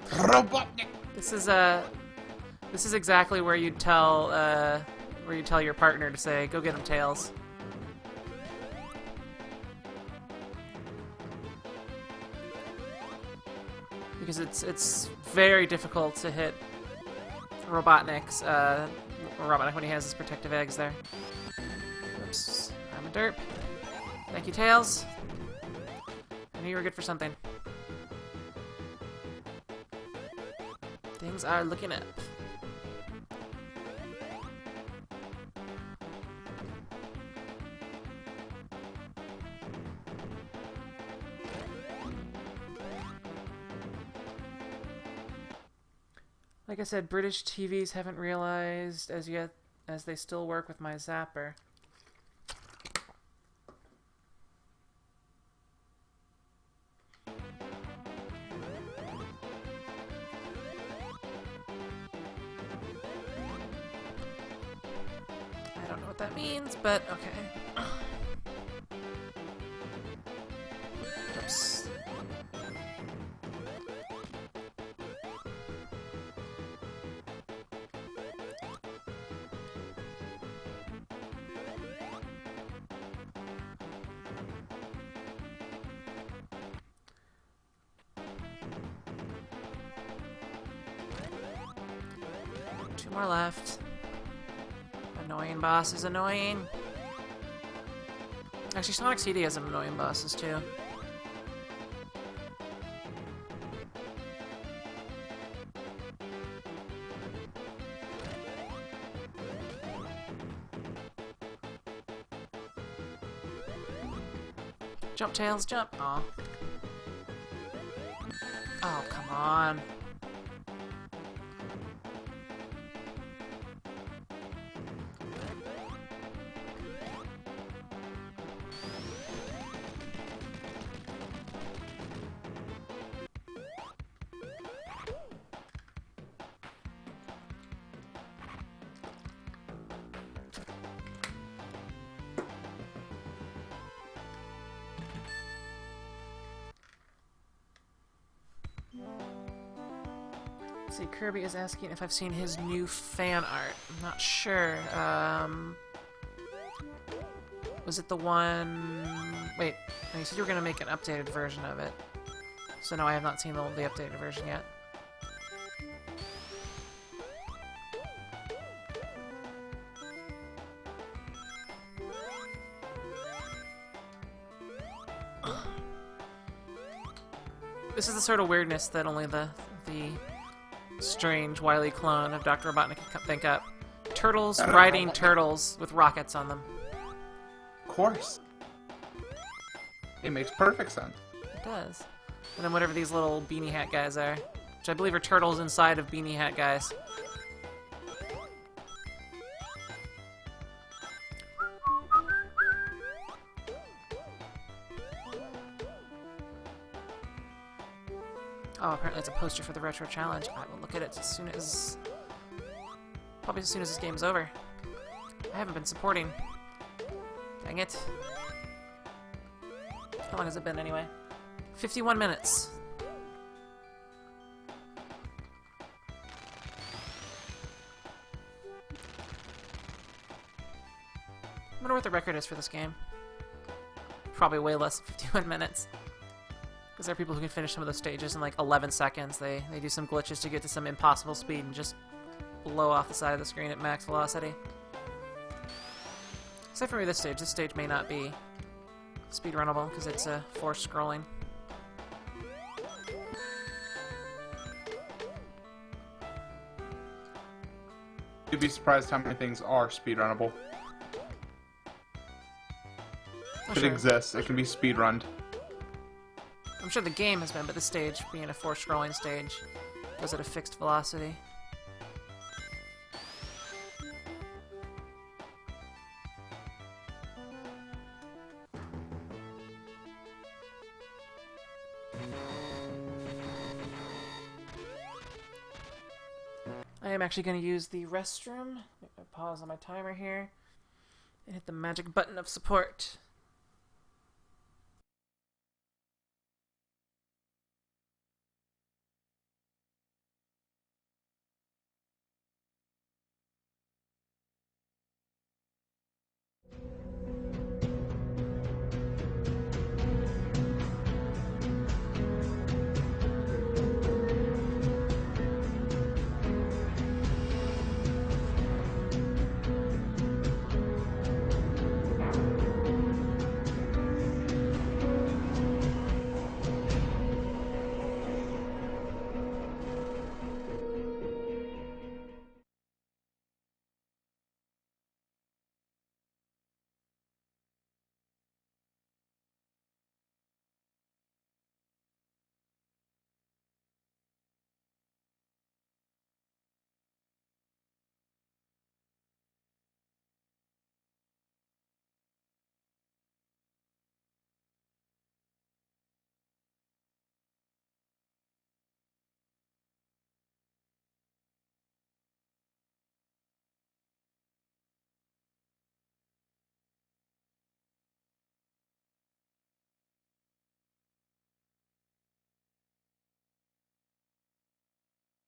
Robotnik! This is exactly where you'd tell your partner to say, "Go get him, Tails." Because it's very difficult to hit Robotnik's Robotnik when he has his protective eggs there. Oops, I'm a derp. Thank you, Tails. I knew you were good for something. Things are looking up. Like I said, British TVs haven't realized as yet, as they still work with my zapper. I don't know what that means, but okay. Oops. Two more left. Annoying boss is annoying. Actually, Sonic CD has some annoying bosses too. Jump, Tails, jump! Aw. Oh, come on. Let's see, Kirby is asking if I've seen his new fan art. I'm not sure. Was it the one... Wait, no, you said you were going to make an updated version of it. So no, I have not seen the updated version yet. This is the sort of weirdness that only the strange, wily clone of Dr. Robotnik can think up. Turtles riding turtles with rockets on them. Of course. It makes perfect sense. It does. And then whatever these little beanie hat guys are, which I believe are turtles inside of beanie hat guys. Oh, apparently it's a poster for the Retro Challenge. I will look at it as soon as... Probably as soon as this game's over. I haven't been supporting. Dang it. How long has it been anyway? 51 minutes. I wonder what the record is for this game. Probably way less than 51 minutes. Because there are people who can finish some of those stages in like 11 seconds. They do some glitches to get to some impossible speed and just blow off the side of the screen at max velocity. Except for me, this stage may not be speedrunnable because it's forced scrolling. You'd be surprised how many things are speedrunnable. Oh, It sure. exists. It can be speedrunned. I'm sure the game has been, but this stage, being a forced scrolling stage, goes at a fixed velocity. am actually going to use the restroom. Pause on my timer here and hit the magic button of support.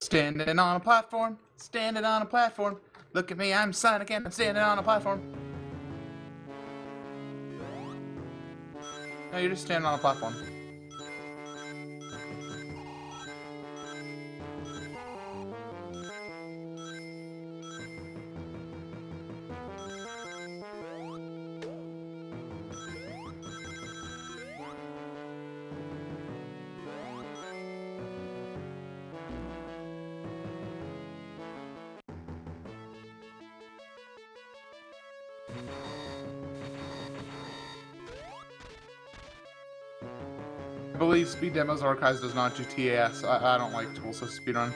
Standing on a platform, standing on a platform. Look at me, I'm Sonic and I'm standing on a platform. No, you're just standing on a platform. I believe Speed Demos Archives does not do TAS. I don't like tools of speedrun.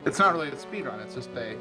It's not really a speedrun, it's just a...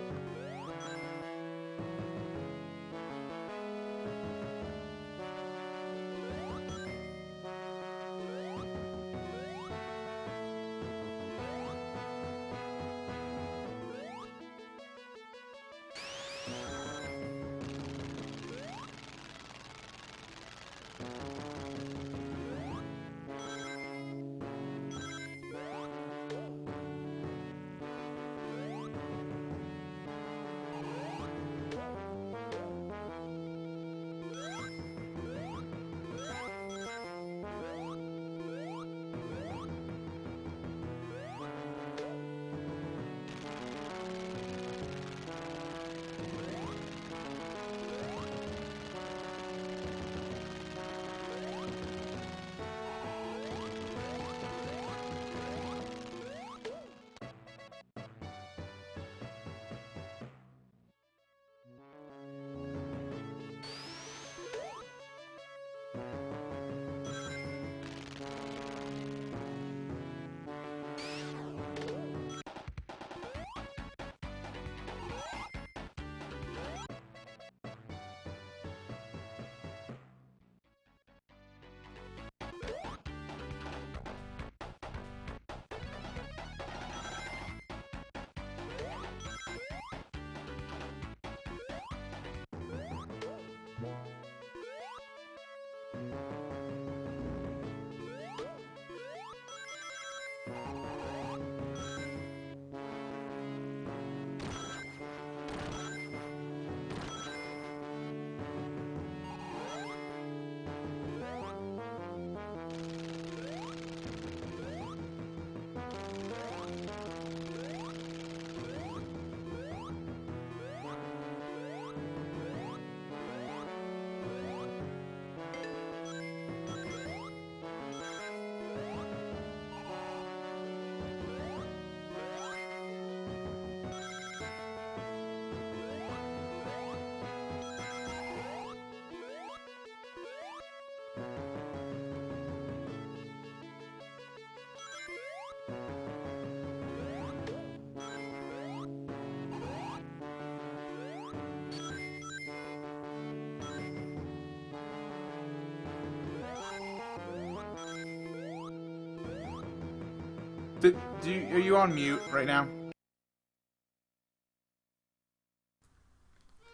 Are you on mute right now?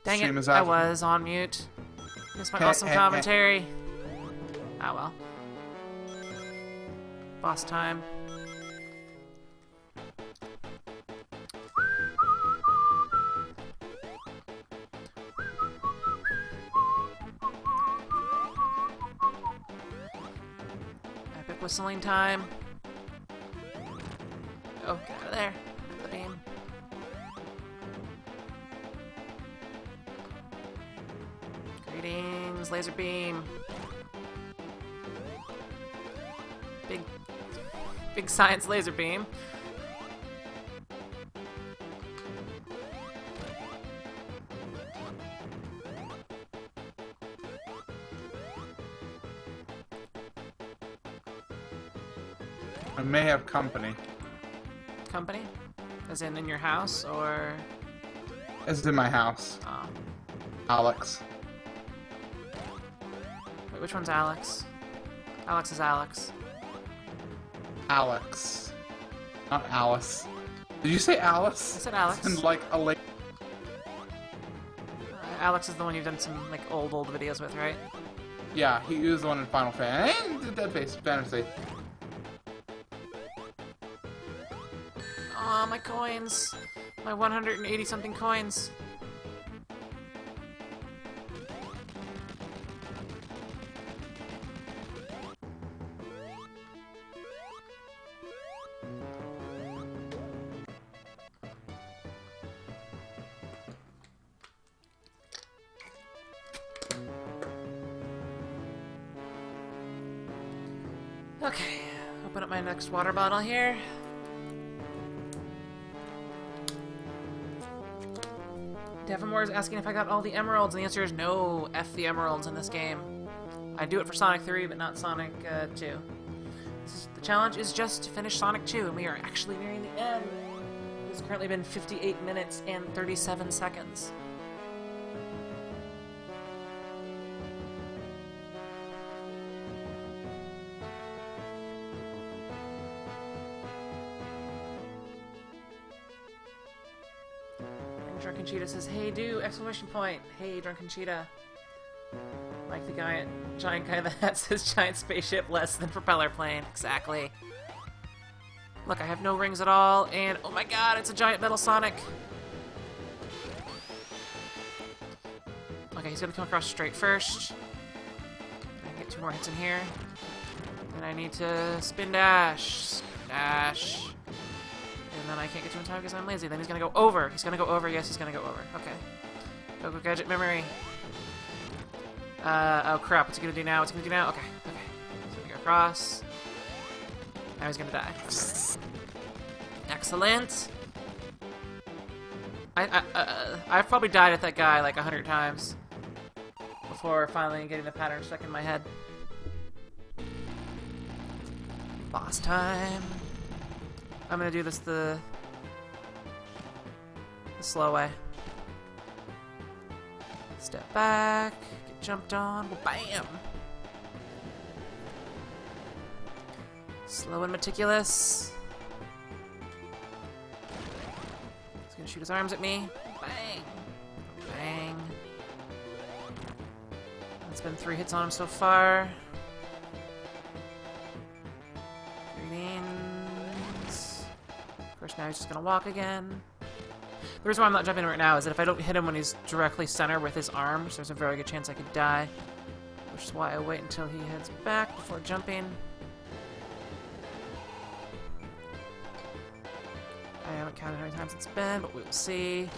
Dang Stream it, is I out. was on mute. Missed my Hey, awesome hey, commentary. Ah well. Boss time. Epic whistling time. Oh, get out of there. The beam. Greetings, laser beam. Big science laser beam. I may have company. Company? As in your house, or... It's in my house. Oh. Alex. Wait, which one's Alex? Alex is Alex. Alex. Not Alice. Did you say Alice? I said Alex. And like a late. Alex is the one you've done some, like, old videos with, right? Yeah, he was the one in Final Fantasy. Dead Face Fantasy. Aw, my coins. My 180 something coins. Okay, open up my next water bottle here. Devamore is asking if I got all the emeralds, and the answer is no. F the emeralds in this game. I do it for Sonic 3, but not Sonic 2. The challenge is just to finish Sonic 2, and we are actually nearing the end. It's currently been 58 minutes and 37 seconds. Drunken Cheetah says, "Hey, do! Exclamation point! Hey, Drunken Cheetah!" Like the giant guy that says giant spaceship less than propeller plane. Exactly. Look, I have no rings at all, and oh my god, it's a giant metal Sonic! Okay, he's gonna come across straight first. I get 2 more hits in here. Then I need to spin dash. Spin dash. And then I can't get to him in time because I'm lazy. Then he's gonna go over. He's gonna go over. Yes, he's gonna go over. Okay. Go gadget memory. Oh crap. What's he gonna do now? What's he gonna do now? Okay. Okay. He's gonna go across. Now he's gonna die. Excellent. I've probably died at that guy like 100 times before finally getting the pattern stuck in my head. Boss time. I'm gonna do this the slow way. Step back, get jumped on, well, bam! Slow and meticulous. He's gonna shoot his arms at me. Bang! Bang. That's been 3 hits on him so far. Greetings. Of course, now he's just gonna walk again. The reason why I'm not jumping right now is that if I don't hit him when he's directly center with his arms, there's a very good chance I could die. Which is why I wait until he heads back before jumping. I haven't counted how many times it's been, but we will see.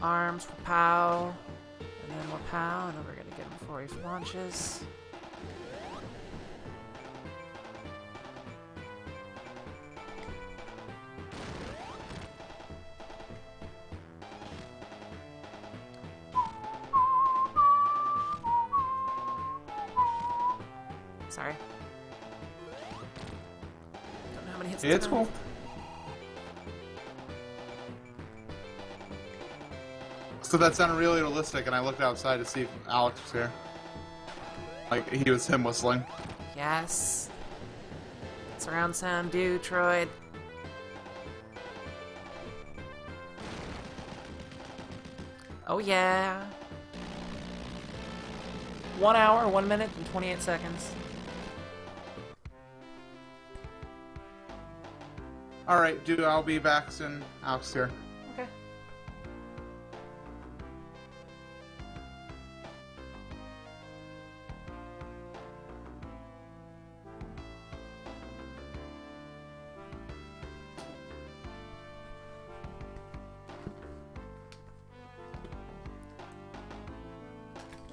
Arms for pow. And then more pow, and then we're gonna get him before he launches. Sorry. Don't know how many hits It's cool. So that sounded really realistic, and I looked outside to see if Alex was here. Like, he was him whistling. Yes. Surround sound, Troid. Oh yeah. 1 hour, 1 minute, and 28 seconds. Alright, dude, I'll be back soon. Alex here. Okay.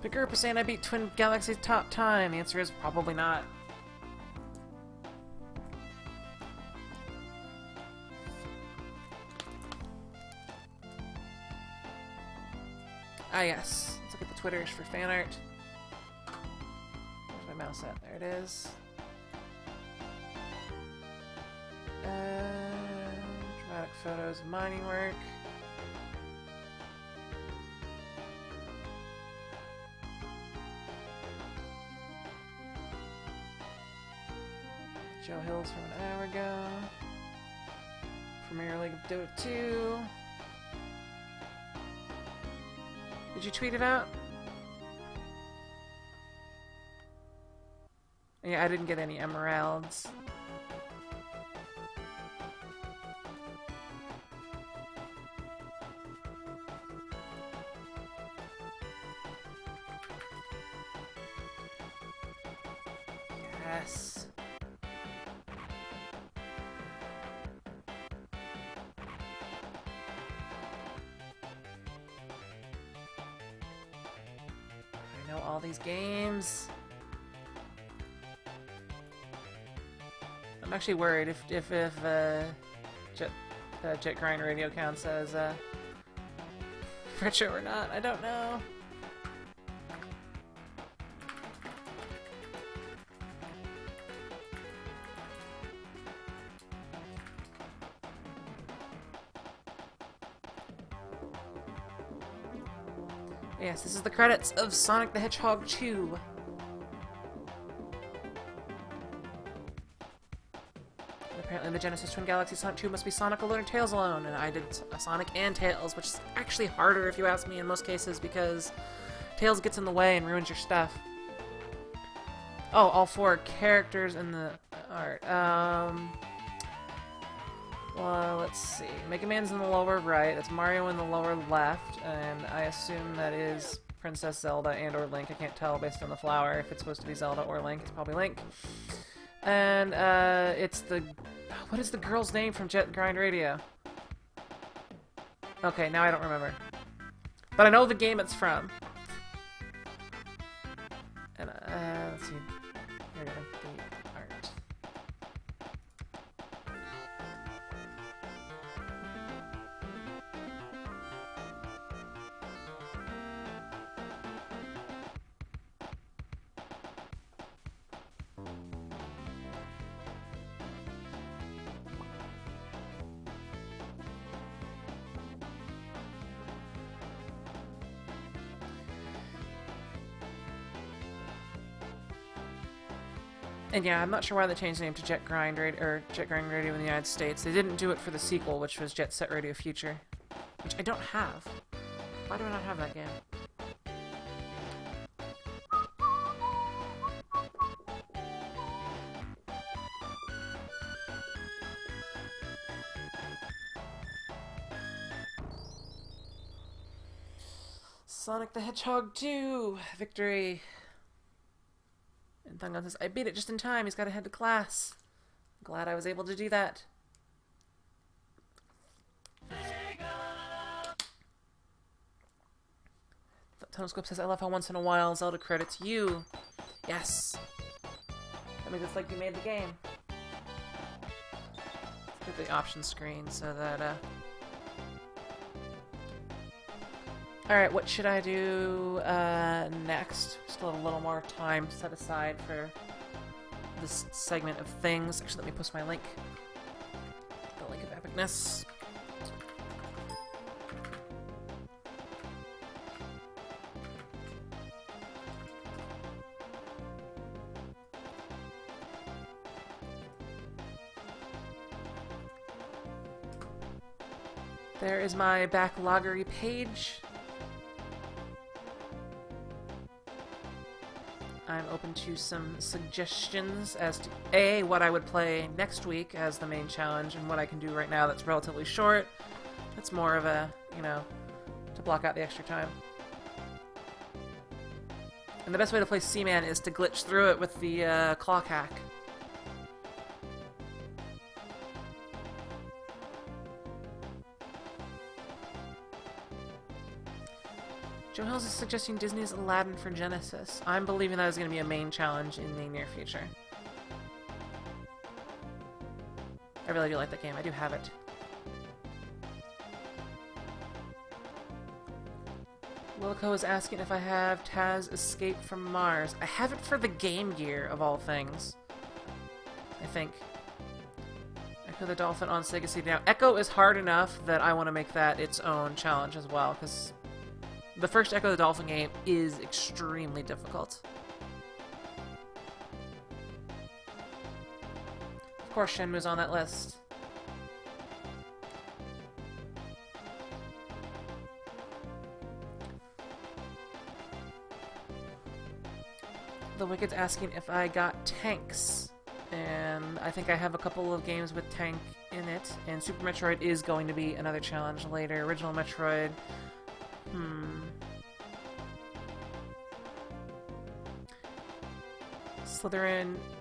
Big group is saying I beat Twin Galaxy's top time. The answer is probably not. Ah, yes. Let's look at the Twitters for fan art. Where's my mouse at? There it is. Dramatic photos of mining work. Joe Hills from an hour ago. Premier League of Dota 2. Did you tweet it out? Yeah, I didn't get any emeralds. Yes. I know all these games. I'm actually worried if Jet Grind Radio counts as retro or not. I don't know. Yes, this is the credits of Sonic the Hedgehog 2. Apparently in the Genesis Twin Galaxy Sonic 2 must be Sonic alone or Tails alone, and I did Sonic and Tails, which is actually harder if you ask me in most cases because Tails gets in the way and ruins your stuff. Oh, all 4 characters in the art. Well, let's see. Mega Man's in the lower right, that's Mario in the lower left, and I assume that is Princess Zelda and or Link. I can't tell based on the flower if it's supposed to be Zelda or Link. It's probably Link. And it's the... What is the girl's name from Jet Grind Radio? Okay, now I don't remember. But I know the game it's from. And, let's see. Here we go. The art. And yeah, I'm not sure why they changed the name to Jet Grind Radio in the United States. They didn't do it for the sequel, which was Jet Set Radio Future, which I don't have. Why do I not have that game? Sonic the Hedgehog 2! Victory! And Thungon says, I beat it just in time. He's got to head to class. Glad I was able to do that. Tonoscope says, I love how once in a while Zelda credits you. Yes. That means it's like you made the game. Let's get the options screen so that, Alright, what should I do next? Still have a little more time set aside for this segment of things. Actually, let me post my link. The link of epicness. There is my backloggery page. I'm open to some suggestions as to A, what I would play next week as the main challenge, and what I can do right now that's relatively short. That's more of a, to block out the extra time. And the best way to play Seaman is to glitch through it with the clock hack. Joe Hills is suggesting Disney's Aladdin for Genesis. I'm believing that is going to be a main challenge in the near future. I really do like that game. I do have it. Wilco is asking if I have Taz Escape from Mars. I have it for the Game Gear, of all things. I think. Echo the Dolphin on Sega CD. Now, Echo is hard enough that I want to make that its own challenge as well, because the first Echo the Dolphin game is extremely difficult. Of course, Shenmue's on that list. The Wicked's asking if I got tanks, and I think I have a couple of games with tank in it, and Super Metroid is going to be another challenge later. Original Metroid...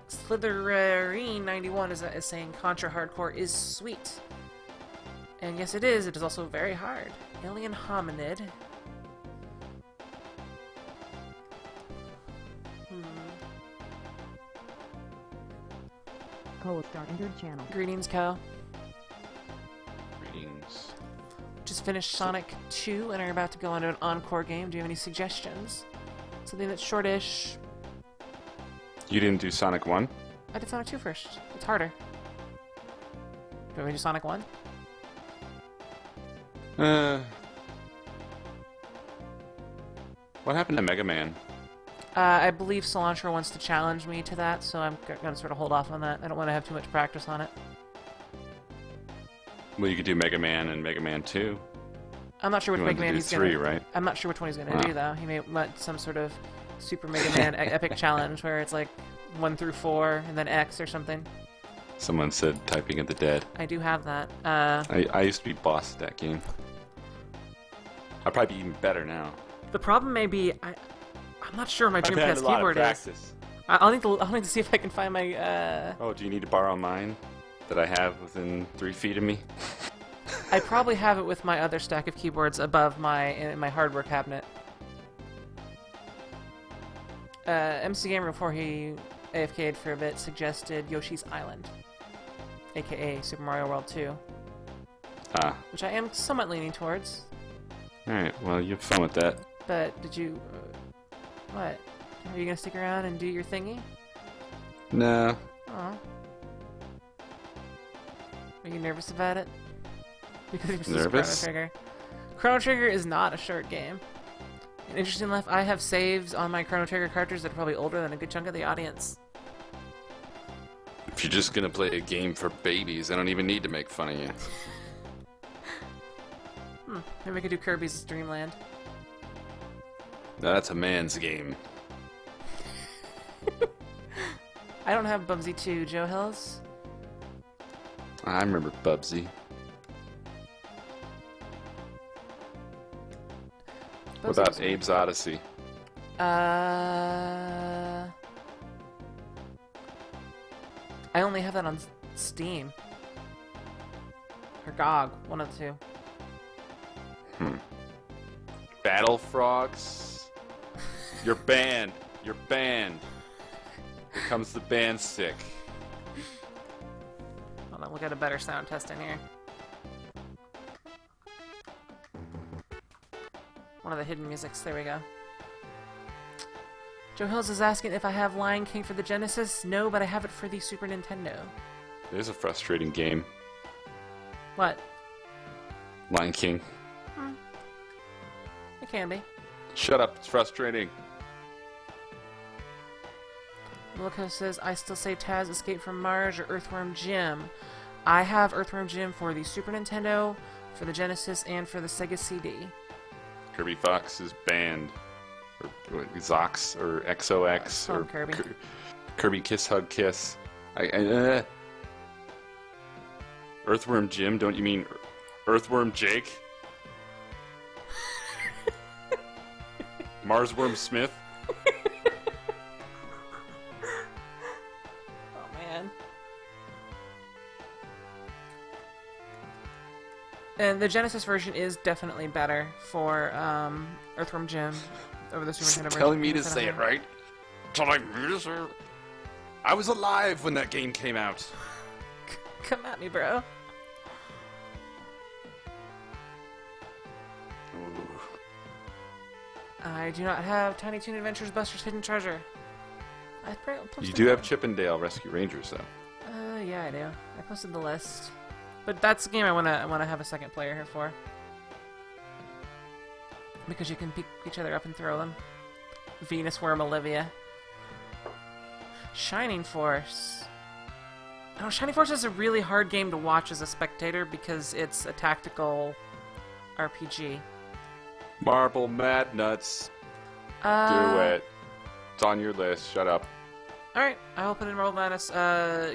Slytherin91 is saying Contra Hardcore is sweet. And yes, it is. It is also very hard. Alien Hominid. Co-star entered channel. Greetings, Co. Greetings. Just finished Sonic 2 and are about to go into an encore game. Do you have any suggestions? Something that's shortish. You didn't do Sonic 1? I did Sonic 2 first. It's harder. Do you want me to do Sonic 1? What happened to Mega Man? I believe Cilantro wants to challenge me to that, so I'm going to sort of hold off on that. I don't want to have too much practice on it. Well, you could do Mega Man and Mega Man 2. I'm not sure which You Mega wanted to Man do he's 3, going to... right? I'm not sure which one he's going to do, though. He may want some sort of Super Mega Man epic challenge where it's like 1 through 4 and then X or something. Someone said Typing of the Dead. I do have that. I used to be boss at that game. I'd probably be even better now. The problem may be... I'm not sure where my I've had Dreamcast a lot of keyboard is. practice. I'll need to see if I can find my... Oh, do you need to borrow mine that I have within 3 feet of me? I probably have it with my other stack of keyboards above in my hardware cabinet. MC Gamer, before he AFK'd for a bit, suggested Yoshi's Island, aka Super Mario World 2, which I am somewhat leaning towards. Alright, well, you have fun with that. But did you... what? Are you gonna stick around and do your thingy? No. Aw. Are you nervous about it? Because you're Chrono Nervous? Trigger. Chrono Trigger is not a short game. And interesting enough, I have saves on my Chrono Trigger cartridge that are probably older than a good chunk of the audience. If you're just gonna play a game for babies, I don't even need to make fun of you. Maybe we could do Kirby's Dream Land. That's a man's game. I don't have Bubsy 2, Joe Hills. I remember Bubsy. What about Abe's Odyssey? I only have that on Steam. Or GOG, one of the two. Battle Frogs? You're banned. You're banned. Here comes the band stick. Hold on, we'll get a better sound test in here. One of the hidden musics, there we go. Joe Hills is asking if I have Lion King for the Genesis. No, but I have it for the Super Nintendo. It is a frustrating game. What? Lion King. It can be. Shut up, it's frustrating. Wilco says, I still say Taz Escape from Mars or Earthworm Jim. I have Earthworm Jim for the Super Nintendo, for the Genesis and for the Sega CD. Kirby Fox's Band, or what, Zox, or XOX, or Kirby. Kirby Kiss Hug Kiss. Earthworm Jim? Don't you mean Earthworm Jake? Marsworm Smith? Oh man. And the Genesis version is definitely better for Earthworm Jim over the Super Nintendo version. Telling me to say it right? Telling me to say it. I was alive when that game came out. Come at me, bro. Ooh. I do not have Tiny Toon Adventures Buster's Hidden Treasure. You do have Chippendale Rescue Rangers, though. Yeah, I do. I posted the list. But that's a game I wanna have a second player here for. Because you can pick each other up and throw them. Venus Worm Olivia. Shining Force. Oh, Shining Force is a really hard game to watch as a spectator because it's a tactical RPG. Marble Mad Nuts. Do it. It's on your list. Shut up. Alright, I will put in Marble Madness.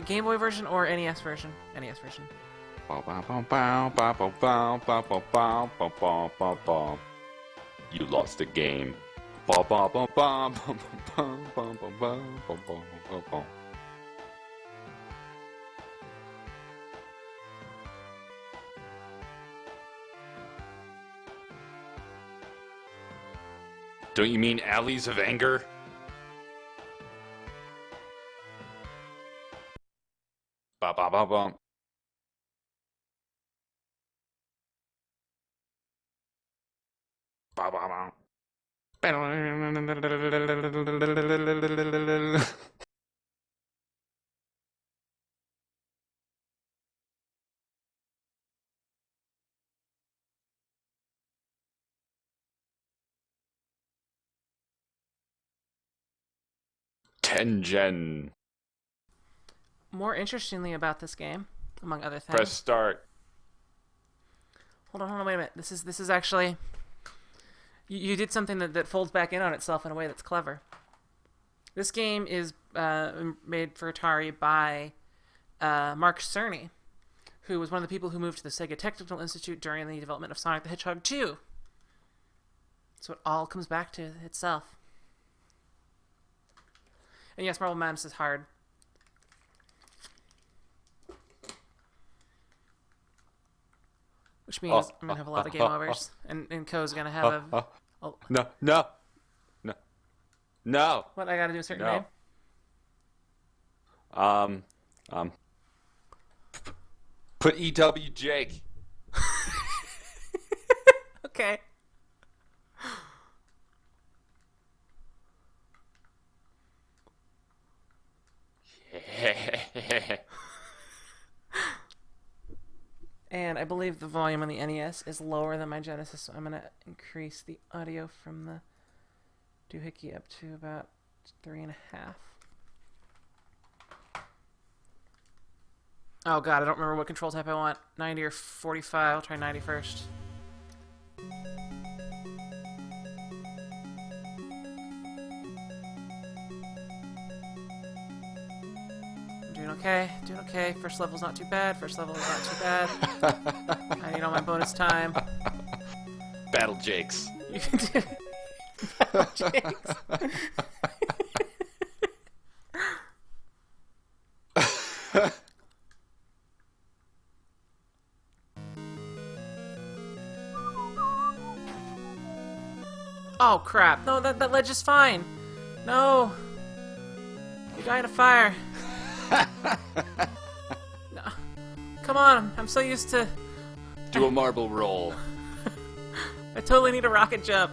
Game Boy version or NES version? NES version. You lost the game. Don't you mean Alleys of Anger? Ba ba ba bum. Ba ba ba. 10 Gen. More interestingly about this game, among other things. Press start. Hold on, wait a minute. This is actually... You did something that folds back in on itself in a way that's clever. This game is made for Atari by Mark Cerny, who was one of the people who moved to the Sega Technical Institute during the development of Sonic the Hedgehog 2. So it all comes back to itself. And yes, Marble Madness is hard. Which means I'm going to have a lot of game overs. And Ko's going to have a... No. What, I got to do a certain name? Put E.W. Jake. Okay. And I believe the volume on the NES is lower than my Genesis, so I'm going to increase the audio from the doohickey up to about 3.5. Oh god, I don't remember what control type I want. 90 or 45. I'll try 90 first. Doing okay. First level's not too bad. I need all my bonus time. Battle Jakes. You can do Battle Jakes. Oh crap! No, that ledge is fine. No, you die in a fire. No. Come on, I'm so used to... Do a marble roll. I totally need a rocket jump.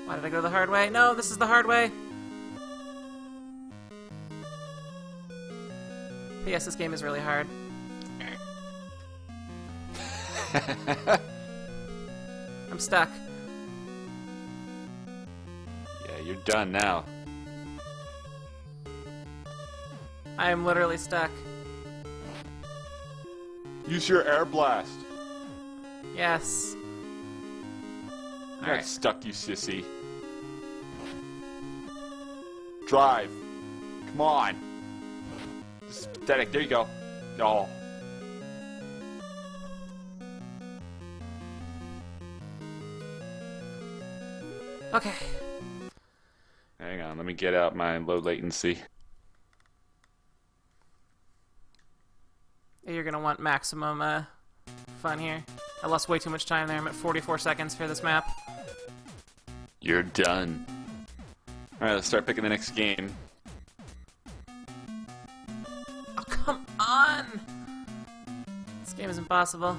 Why did I go the hard way? No, this is the hard way. But yes, this game is really hard. I'm stuck. Yeah, you're done now. I am literally stuck. Use your air blast. Yes. Got Alright. stuck, you sissy. Drive. Come on. This is pathetic. There you go. Oh. Okay. Hang on, let me get out my low latency. You're gonna want maximum fun here. I lost way too much time there. I'm at 44 seconds for this map. You're done. Alright, let's start picking the next game. Oh, come on! This game is impossible.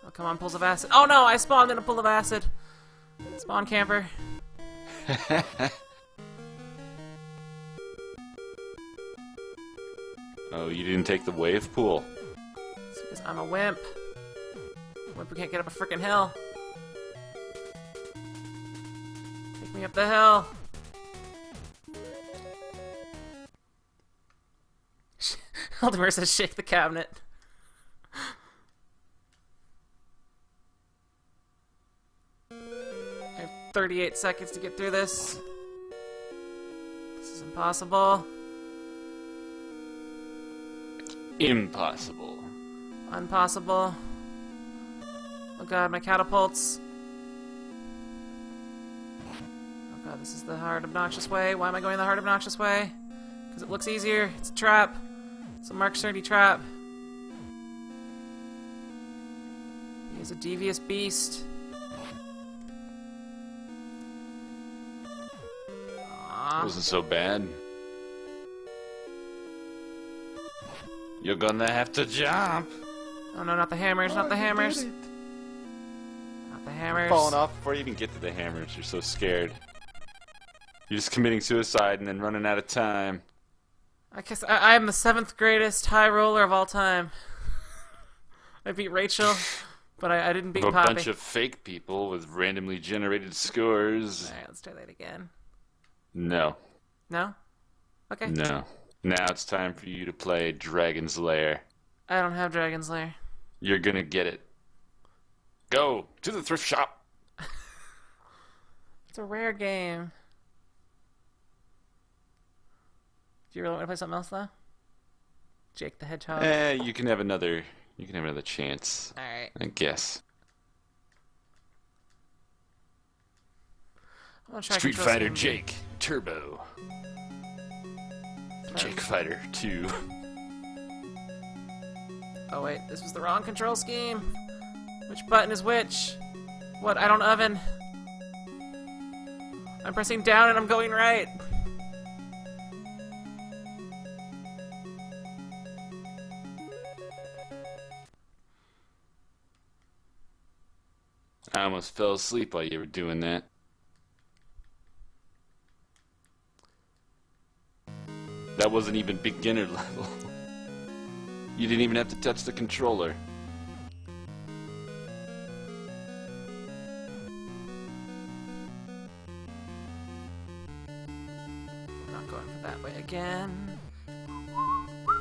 Oh, come on, pools of acid. Oh no, I spawned in a pool of acid. Spawn camper. Oh, you didn't take the wave pool. It's because I'm a wimp. Wimp who can't get up a freaking hill. Take me up the hill. Aldemir says shake the cabinet. I have 38 seconds to get through this. This is impossible. Impossible. Impossible. Oh god, my catapults. Oh god, this is the hard, obnoxious way. Why am I going the hard, obnoxious way? Because it looks easier. It's a trap. It's a Mark Cerny trap. He is a devious beast. Aw. Wasn't so bad. You're gonna have to jump. Oh no, not the hammers, not the hammers. Not the hammers. Falling off before you even get to the hammers. You're so scared. You're just committing suicide and then running out of time. I guess I am the 7th greatest high roller of all time. I beat Rachel, but I didn't beat A Poppy. bunch of fake people with randomly generated scores. Alright, let's try that again. No. No? Okay. No. Now it's time for you to play Dragon's Lair. I don't have Dragon's Lair. You're gonna get it. Go to the thrift shop. It's a rare game. Do you really want to play something else, though? Jake the Hedgehog? You can have another. You can have another chance. Alright. I guess. I'm gonna try Street Control Fighter Scheme. Jake Turbo. Jake Fighter 2. Oh wait, this was the wrong control scheme. Which button is which? What? I don't oven. I'm pressing down and I'm going right. I almost fell asleep while you were doing that. That wasn't even beginner level. You didn't even have to touch the controller. I'm not going for that way again.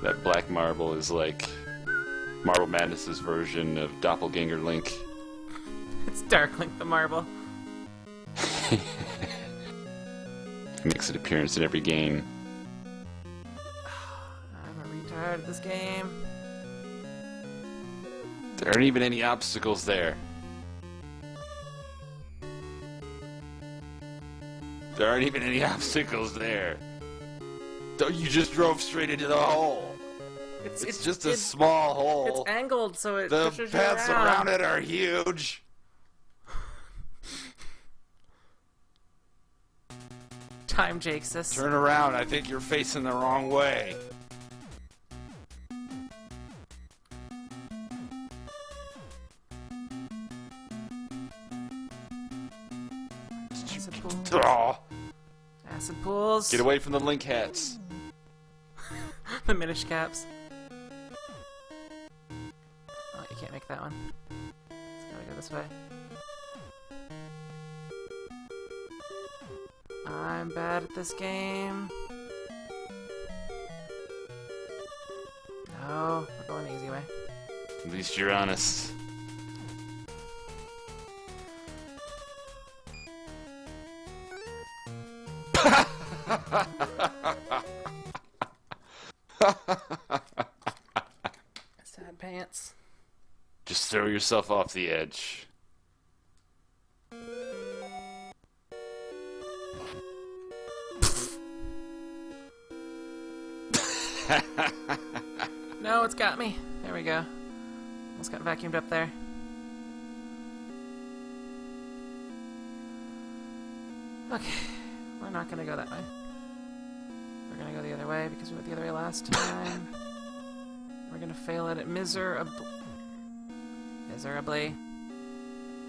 That black marble is like Marble Madness's version of Doppelganger Link. It's Dark Link the Marble. He makes an appearance in every game. I'm a retard at this game. There aren't even any obstacles there. There aren't even any obstacles there. You just drove straight into the hole. It's just a small hole. It's angled, so it The pushes you paths around. around it are huge. Time, Jake, sis. Turn around. I think you're facing the wrong way. Acid pool. Oh, Acid pools. get away from the link hats. The Minish caps. Oh, you can't make that one. It's gotta go this way. I'm bad at this game. No, we're going the easy way. At least you're honest. Sad pants. Just throw yourself off the edge. No, it's got me. There we go. Almost got vacuumed up there. Okay, we're not gonna go that way. We're gonna go the other way because we went the other way last time. We're gonna fail at it miserably.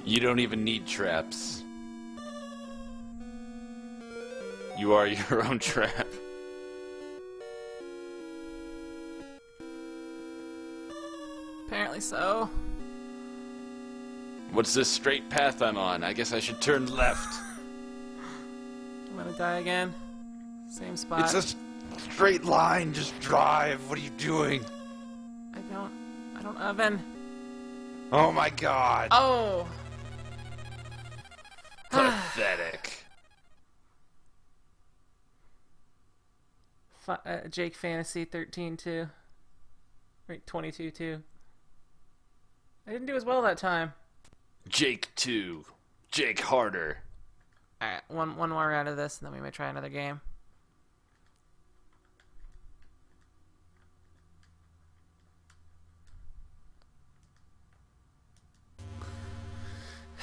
You don't even need traps. You are your own trap. Apparently so. What's this straight path I'm on? I guess I should turn left. I'm gonna die again. Same spot. It's a straight line. Just drive. What are you doing? I don't oven. Oh my god. Oh! Pathetic. Jake Fantasy 13 too. Right, 22 too. I didn't do as well that time. Jake 2. Jake harder. Alright, one more round of this, and then we may try another game.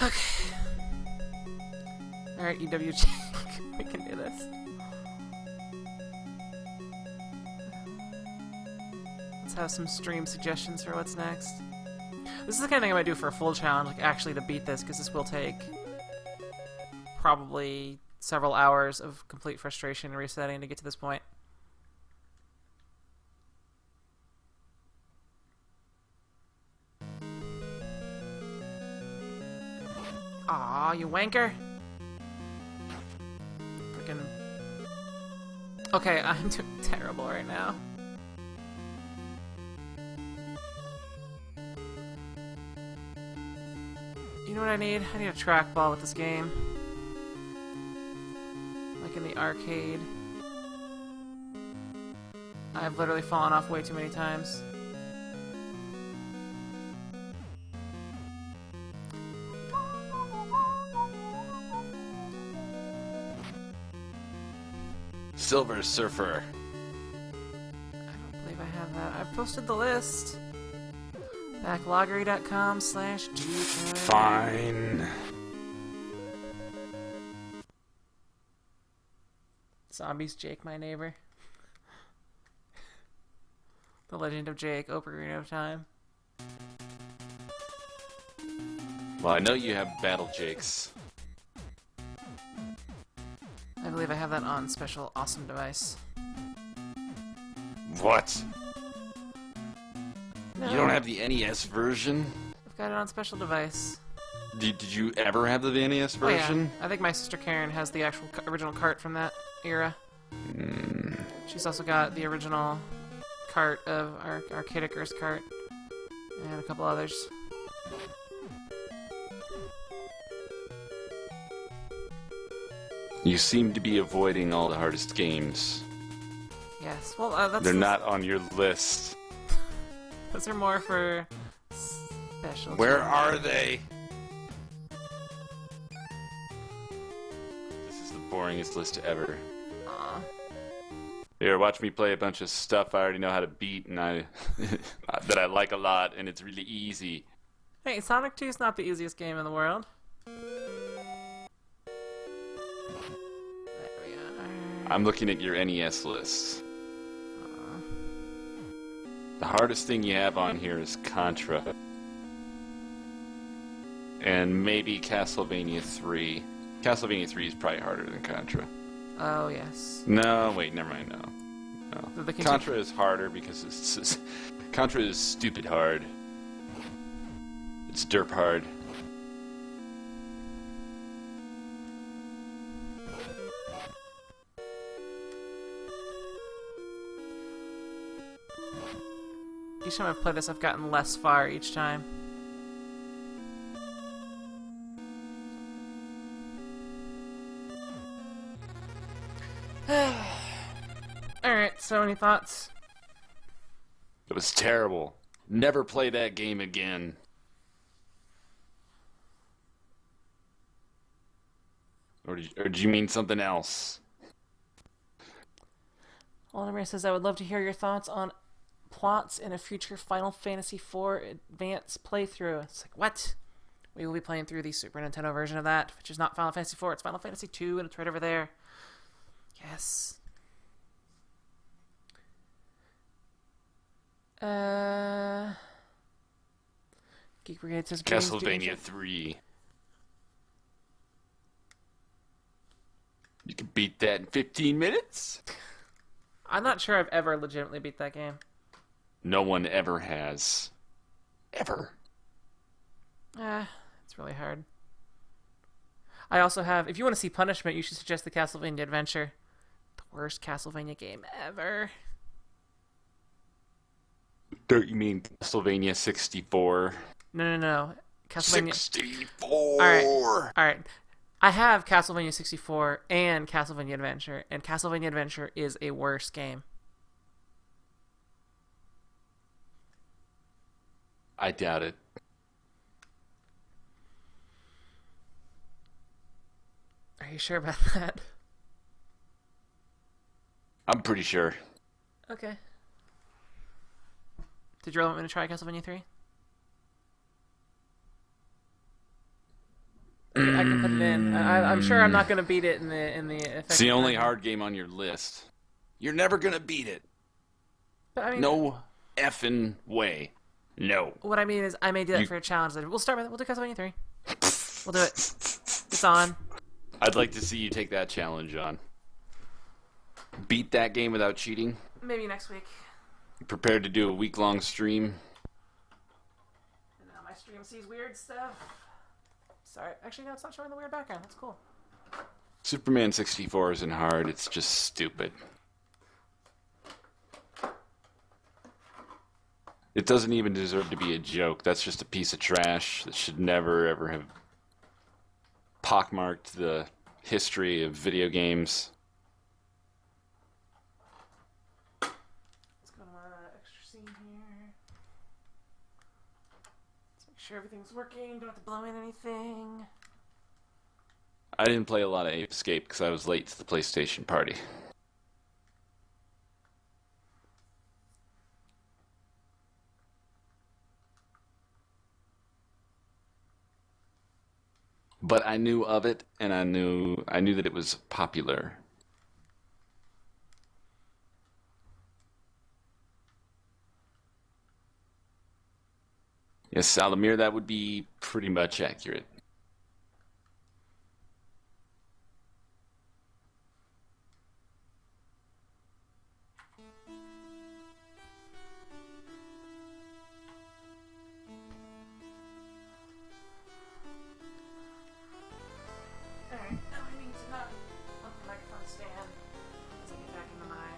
Okay. Alright, EW Jake. We can do this. Let's have some stream suggestions for what's next. This is the kind of thing I might do for a full challenge, like actually to beat this, because this will take probably several hours of complete frustration and resetting to get to this point. Aw, you wanker! Freaking... Okay, I'm doing terrible right now. You know what I need? I need a trackball with this game. Like in the arcade. I've literally fallen off way too many times. Silver Surfer. I don't believe I have that. I've posted the list. Backloggery.com/Duke. Fine. Zombies Jake, my neighbor. The Legend of Jake, Ocarina of Time. Well, I know you have Battle Jakes. I believe I have that on special awesome device. What? No, You don't have the NES version? I've got it on special device. Did you ever have the NES version? Oh, yeah. I think my sister Karen has the actual original cart from that era. She's also got the original cart of our Arcadigers cart and a couple others. You seem to be avoiding all the hardest games. Yes, well, that's They're not on your list. Those are more for special. Where are they? This is the boringest list ever. Aw. Here, watch me play a bunch of stuff I already know how to beat and I that I like a lot, and it's really easy. Hey, Sonic 2 is not the easiest game in the world. There we are. I'm looking at your NES list. The hardest thing you have on here is Contra. And maybe Castlevania 3. Castlevania 3 is probably harder than Contra. Oh, yes. No, wait, never mind, no. The Contra is harder because it's Contra is stupid hard. It's derp hard. Each time I've played this, I've gotten less far each time. Alright, so any thoughts? It was terrible. Never play that game again. Or did you mean something else? Waldemar says, I would love to hear your thoughts on plots in a future Final Fantasy IV Advance playthrough. It's like, what? We will be playing through the Super Nintendo version of that, which is not Final Fantasy IV, it's Final Fantasy II, and it's right over there. Yes. Geek Brigade says Castlevania 3. You can beat that in 15 minutes? I'm not sure I've ever legitimately beat that game. No one ever has. Ever. It's really hard. I also have, if you want to see punishment, you should suggest the Castlevania Adventure. The worst Castlevania game ever. Don't you mean Castlevania 64? No. Castlevania 64! Alright. I have Castlevania 64 and Castlevania Adventure, and Castlevania Adventure is a worse game. I doubt it. Are you sure about that? I'm pretty sure. Okay. Did you really want me to try Castlevania 3? I can put it in. I'm sure I'm not going to beat it in the. It's the only hard game on your list. You're never gonna beat it. But, I mean, no effing way. No. What I mean is, I may do that for a challenge later. We'll start with it. We'll do Castlevania 3. We'll do it. It's on. I'd like to see you take that challenge on. Beat that game without cheating. Maybe next week. You prepared to do a week-long stream? And now my stream sees weird stuff. Sorry. Actually, no, it's not showing the weird background. That's cool. Superman 64 isn't hard. It's just stupid. It doesn't even deserve to be a joke. That's just a piece of trash that should never, ever have pockmarked the history of video games. Let's go to my extra scene here. Let's make sure everything's working. Don't have to blow in anything. I didn't play a lot of Ape Escape because I was late to the PlayStation party. But I knew of it, and I knew that it was popular. Yes, Salamir, that would be pretty much accurate. Alright, now I need to not put the microphone stand as I get back into my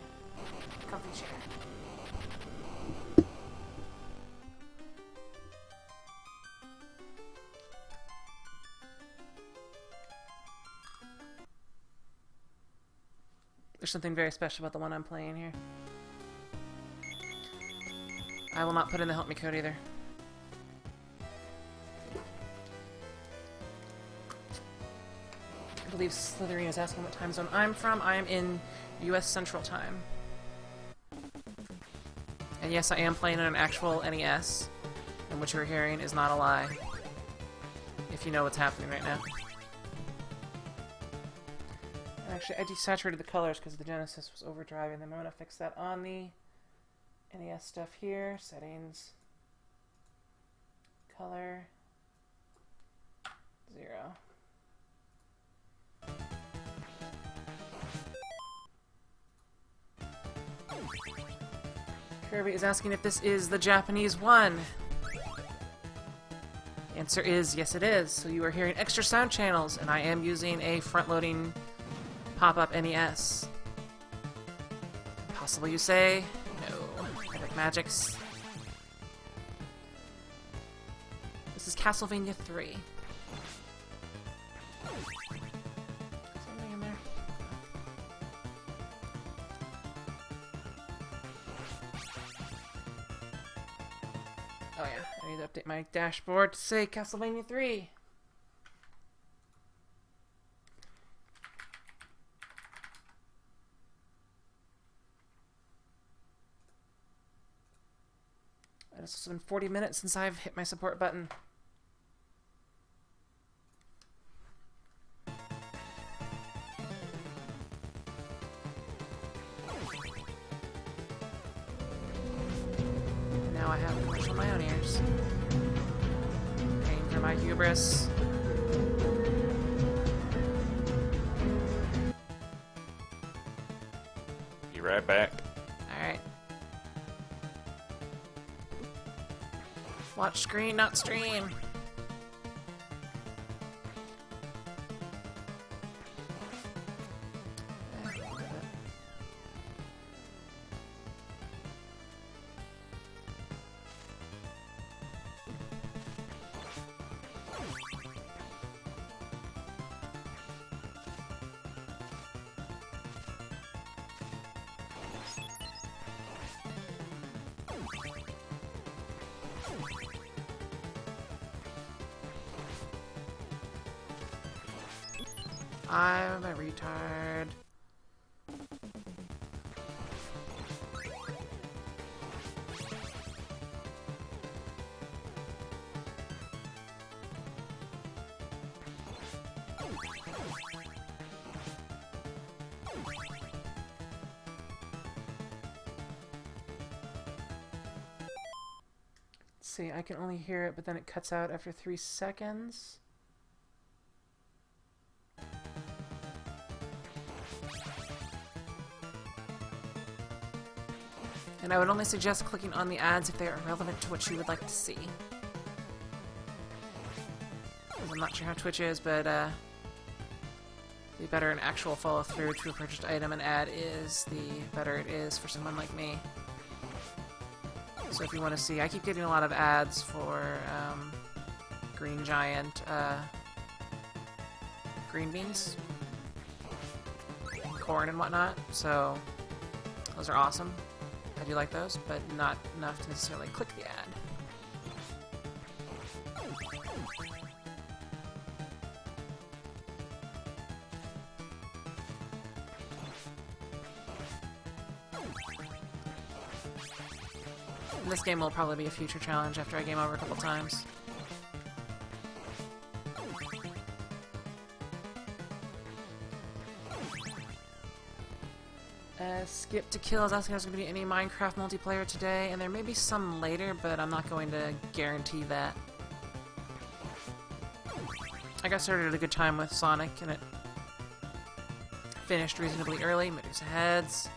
comfy chair. There's something very special about the one I'm playing here. I will not put in the help me code either. I believe Slytherin is asking what time zone I'm from. I am in US Central Time. And yes, I am playing on an actual NES. And what you're hearing is not a lie. If you know what's happening right now. Actually, I desaturated the colors because the Genesis was overdriving them. I'm going to fix that on the NES stuff here. Settings. Color. 0. Kirby is asking if this is the Japanese one. The answer is yes, it is. So you are hearing extra sound channels, and I am using a front-loading pop-up NES. Possible, you say? No. Epic Magics. Castlevania 3. Is there anything in there? Oh yeah, I need to update my dashboard to say Castlevania 3. It's been 40 minutes since I've hit my support button. Now I have a commercial in my own ears. Paying for my hubris. Be right back. Alright. Watch screen, not stream. I'm a retard. Let's see, I can only hear it, but then it cuts out after 3 seconds. And I would only suggest clicking on the ads if they are relevant to what you would like to see. Because I'm not sure how Twitch is, but the better an actual follow-through to a purchased item an ad is, the better it is for someone like me. So if you want to see, I keep getting a lot of ads for Green Giant green beans, corn and whatnot, so those are awesome. I do like those, but not enough to necessarily click the ad. And this game will probably be a future challenge after I game over a couple times. Skip to Kill is asking if there's going to be any Minecraft multiplayer today, and there may be some later, but I'm not going to guarantee that. I got started at a good time with Sonic, and it finished reasonably early. Medusa Heads.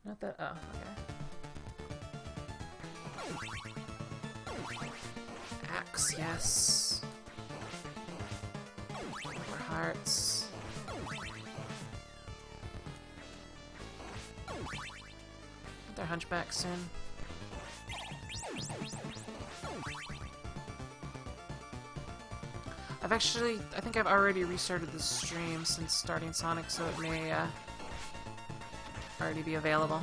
Not that. Oh, okay. Axe, yes. More hearts. They're hunchback soon. I think I've already restarted the stream since starting Sonic, so it may already be available.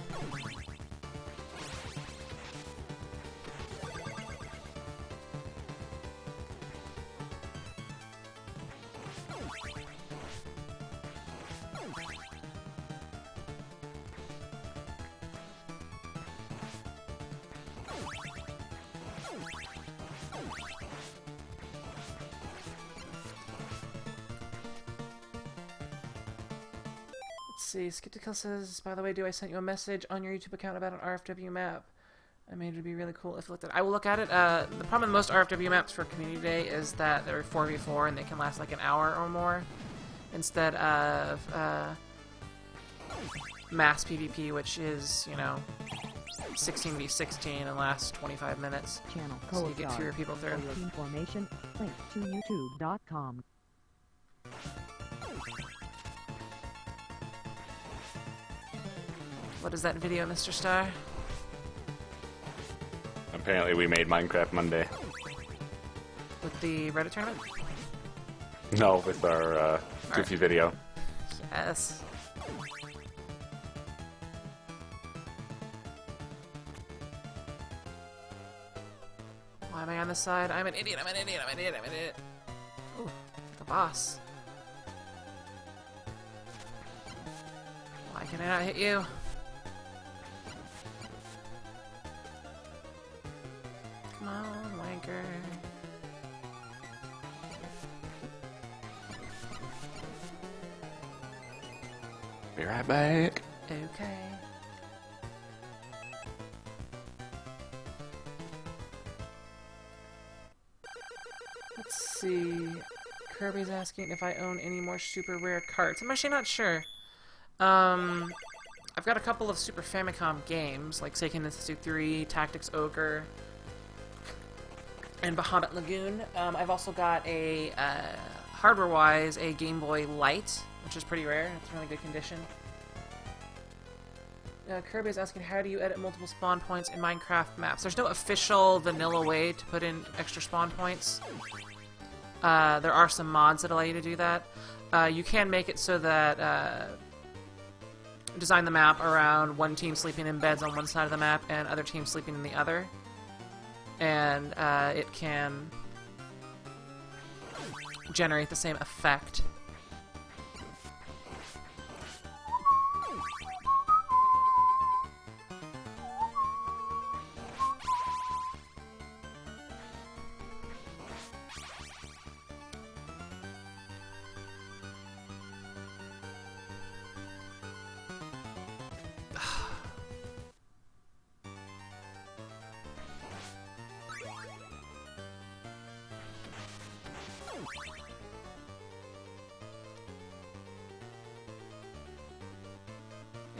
See, Skeptical says, by the way, I sent you a message on your YouTube account about an RFW map. I made it would be really cool if you looked at it. I will look at it. The problem with most RFW maps for Community Day is that they're 4v4 and they can last like an hour or more. Instead of mass PvP, which is, you know, 16v16 and lasts 25 minutes. Channel So you get fewer people through. team formation, link to youtube.com. What is that video, Mr. Star? Apparently we made Minecraft Monday. With the Reddit tournament? No, with our goofy video. Yes. Why am I on this side? I'm an idiot, I'm an idiot, I'm an idiot, I'm an idiot. Ooh, the boss. Why can I not hit you? Come on, wanker. Be right back. Okay. Let's see. Kirby's asking if I own any more super rare carts. I'm actually not sure. I've got a couple of Super Famicom games, like Seiken Densetsu 3, Tactics Ogre, and Bahamut Lagoon. I've also got a, hardware-wise, a Game Boy Light, which is pretty rare. It's in really good condition. Kirby is asking, how do you edit multiple spawn points in Minecraft maps? There's no official vanilla way to put in extra spawn points. There are some mods that allow you to do that. You can make it so that design the map around one team sleeping in beds on one side of the map and other teams sleeping in the other. And it can generate the same effect.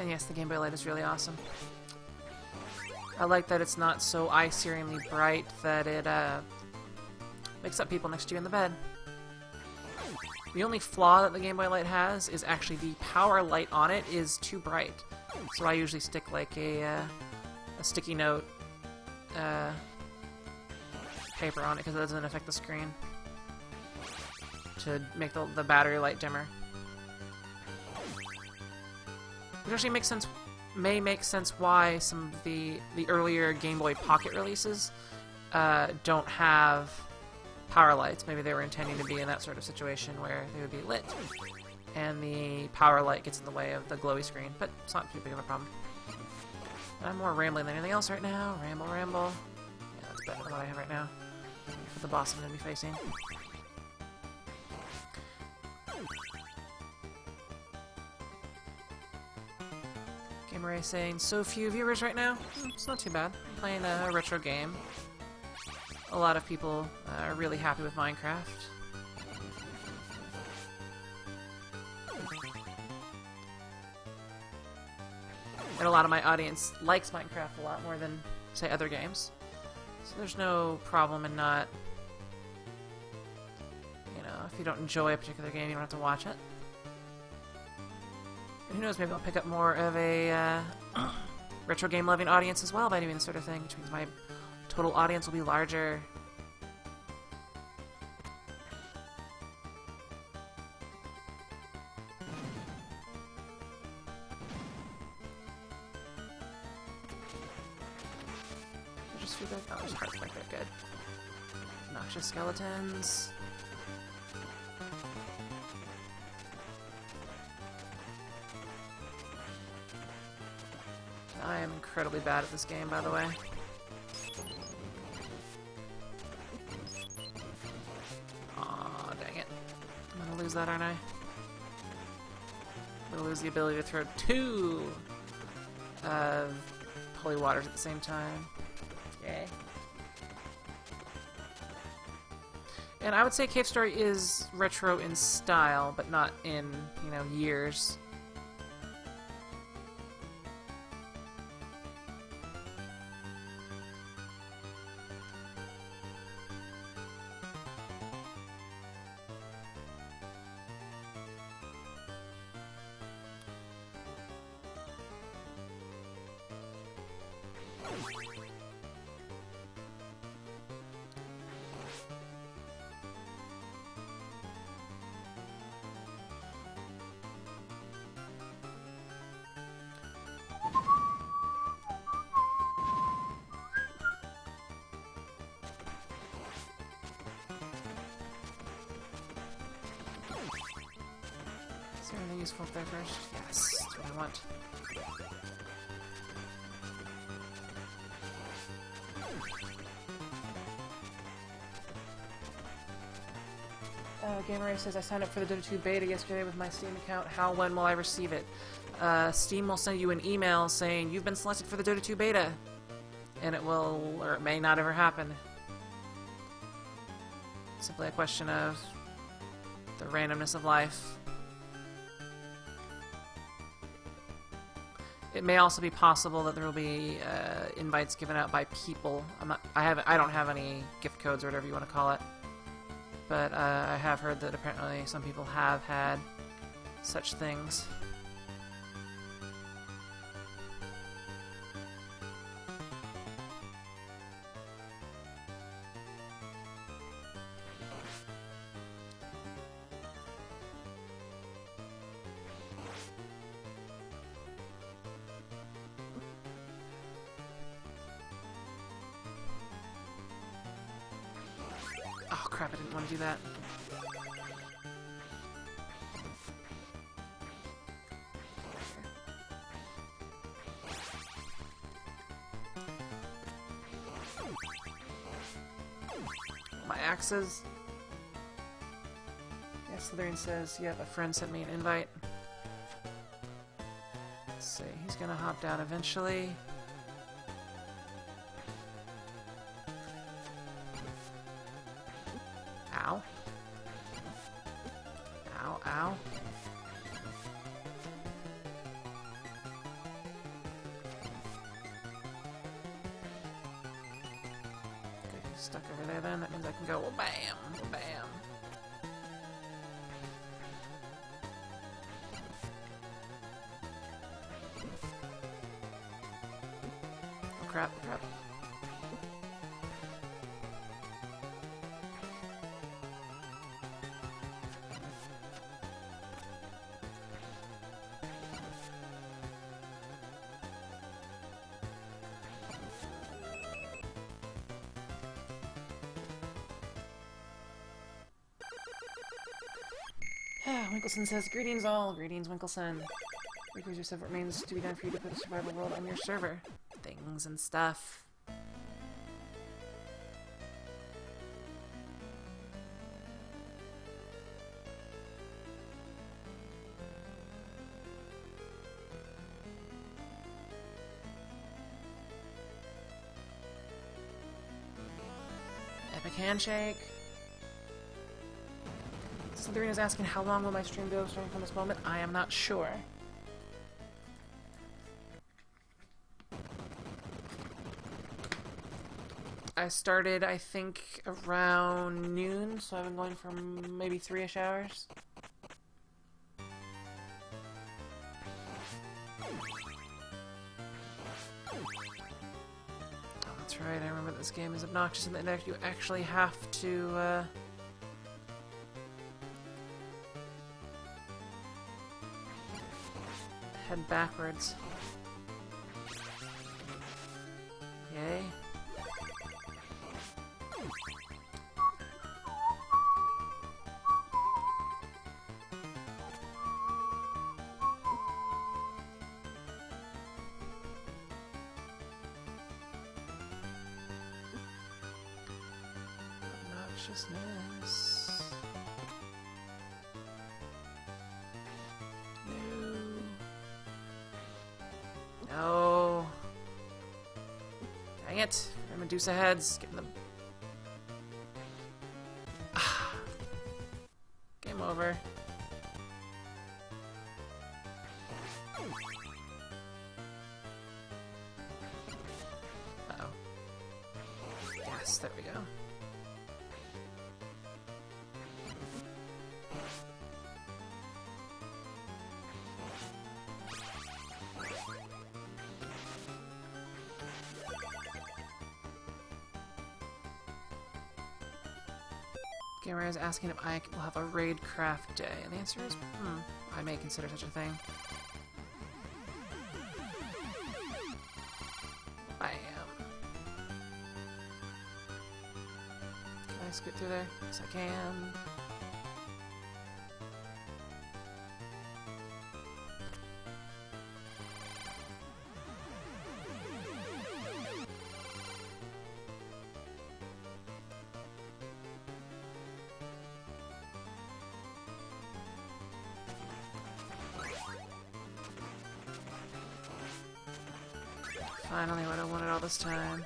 And yes, the Game Boy Light is really awesome. I like that it's not so eye-searingly bright that it wakes up people next to you in the bed. The only flaw that the Game Boy Light has is actually the power light on it is too bright. So I usually stick like a sticky note paper on it because it doesn't affect the screen to make the battery light dimmer. Which actually makes sense, may make sense why some of the earlier Game Boy Pocket releases don't have power lights. Maybe they were intending to be in that sort of situation where they would be lit and the power light gets in the way of the glowy screen, but it's not too big of a problem. I'm more rambling than anything else right now. Ramble, ramble. Yeah, that's better than what I have right now. For the boss I'm going to be facing. Gameray saying, so few viewers right now? It's not too bad. I'm playing a retro game. A lot of people are really happy with Minecraft. And a lot of my audience likes Minecraft a lot more than, say, other games. So there's no problem in not... You know, if you don't enjoy a particular game, you don't have to watch it. And who knows, maybe I'll pick up more of a retro game-loving audience as well by doing this sort of thing, which means my total audience will be larger. Just feedback? Oh, there's hearts back there, good. Noxious skeletons. I am incredibly bad at this game, by the way. Aw, dang it. I'm gonna lose that, aren't I? I'm gonna lose the ability to throw two holy waters at the same time. Yay. And I would say Cave Story is retro in style, but not in, you know, years. Is there anything useful up there first? Yes, that's what I want. Gameray says, I signed up for the Dota 2 beta yesterday with my Steam account. When will I receive it? Steam will send you an email saying you've been selected for the Dota 2 beta. And it will, or it may not ever happen. Simply a question of the randomness of life. It may also be possible that there will be invites given out by people. I don't have any gift codes or whatever you want to call it. But I have heard that apparently some people have had such things. Oh crap, I didn't want to do that. My axes. Yes, Slytherin says, yep, a friend sent me an invite. Let's see, he's gonna hop down eventually. Ow. Ow, ow. Okay, he's stuck over there then. That means I can go bam, bam. Oh crap, crap. Winkleson says, greetings all. Greetings, Winkleson. Because your stuff remains to be done for you to put a survival world on your server. Things and stuff. Epic handshake. Slytherin is asking how long will my stream go starting from this moment. I am not sure. I started, I think, around noon, so I've been going for maybe 3-ish hours. Oh, that's right, I remember this game is obnoxious in that you actually have to, head backwards. Yay. Obnoxiousness. No. Dang it. Medusa heads. Getting them. Game over. Uh-oh. Yes, there we go. Gamer is asking if I will have a raid craft day, and the answer is, I may consider such a thing. I am. Can I scoot through there? Yes, I can. Finally, what I wanted all this time.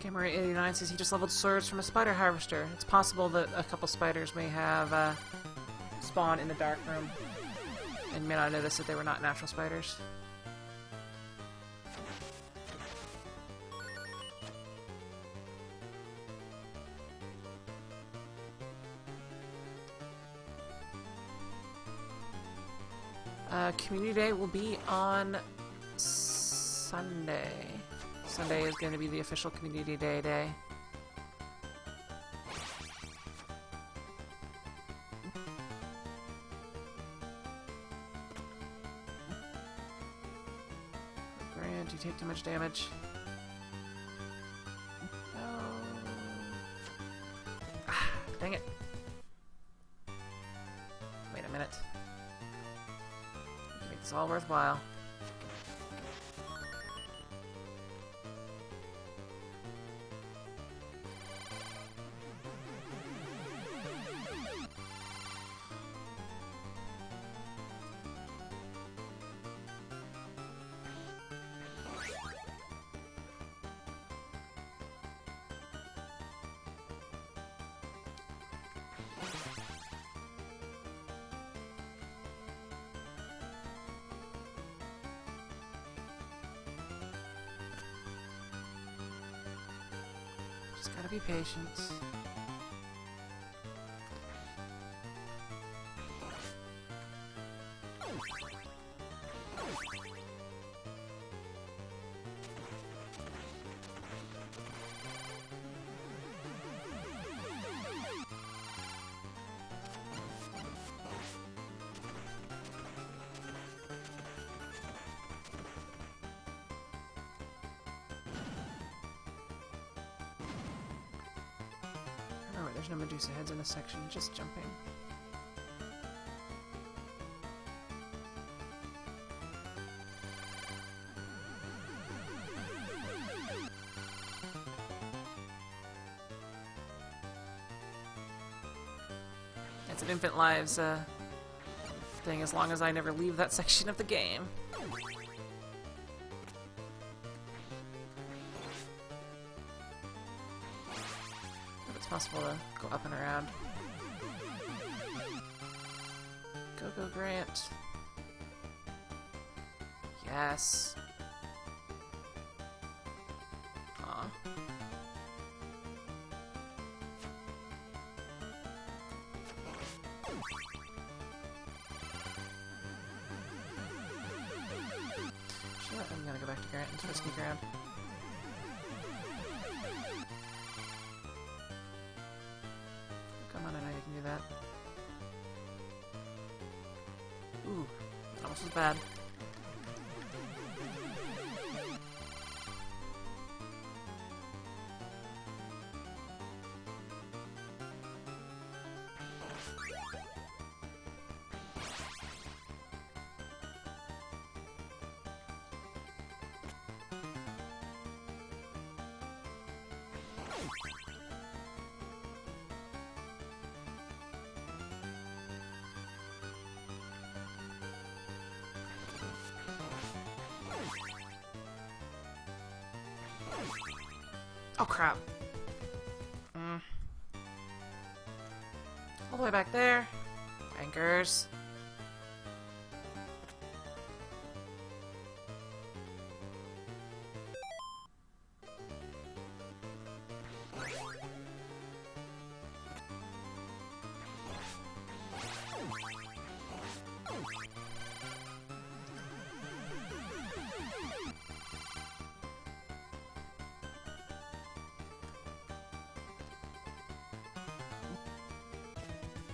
Gamer89 says he just leveled swords from a spider harvester. It's possible that a couple spiders may have spawned in the dark room and may not notice that they were not natural spiders. Community Day will be on Sunday. Sunday is going to be the official Community Day. Grant, you take too much damage. No. Dang it. Wait a minute. Make this all worthwhile. Just gotta be patient. Alright, there's no Medusa heads in this section, just jumping. It's an Infant Lives thing as long as I never leave that section of the game. Possible to go up and around. Go, Grant. Yes. Aw. Shit, I'm gonna go back to Grant and try to sneak around. Come on, I know you can do that. Ooh, that almost was bad. Oh crap. All the way back there. Anchors.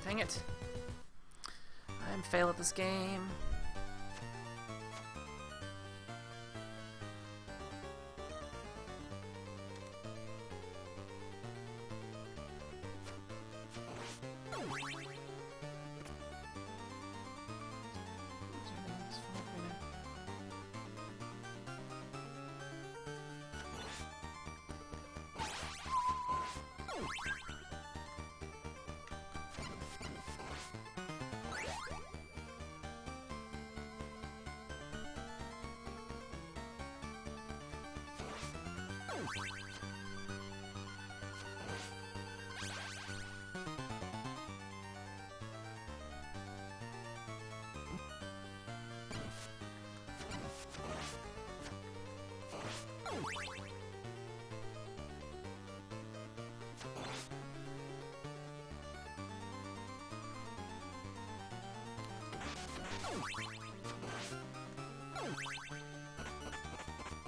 Dang it. I'm fail at this game.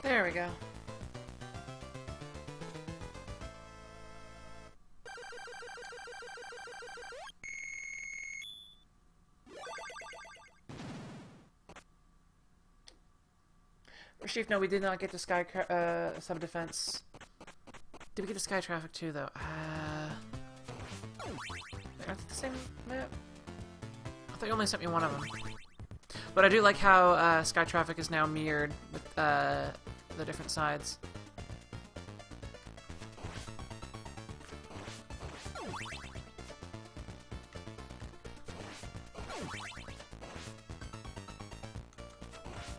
There we go. Chief, no, we did not get to Sky Sub-Defense. Did we get to Sky Traffic too, though? Are they the same map? I thought you only sent me one of them. But I do like how Sky Traffic is now mirrored with the different sides.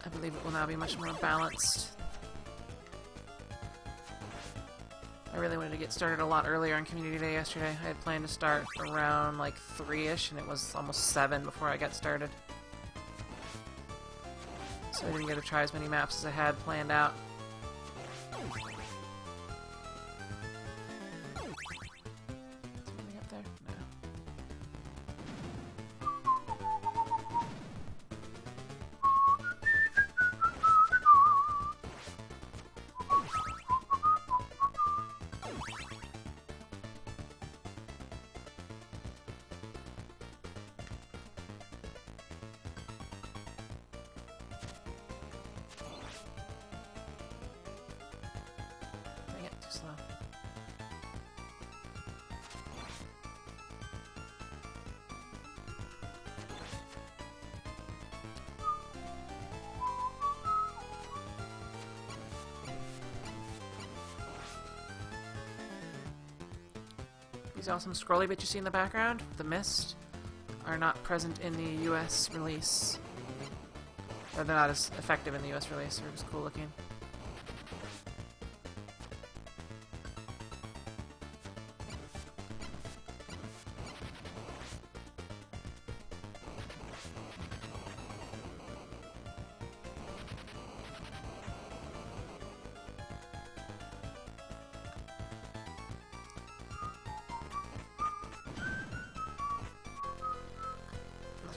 I believe it will now be much more balanced. I really wanted to get started a lot earlier on Community Day yesterday. I had planned to start around like 3-ish, and it was almost 7 before I got started. So I didn't get to try as many maps as I had planned out. Something up there? No. Dang it, too slow. These awesome scrolly bits you see in the background, the mist, are not present in the US release. Or they're not as effective in the US release, they're just cool looking.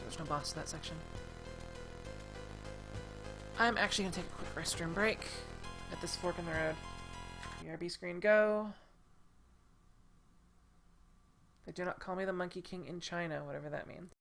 There's no boss to that section. I'm actually going to take a quick restroom break at this fork in the road. BRB screen go. They do not call me the Monkey King in China, whatever that means.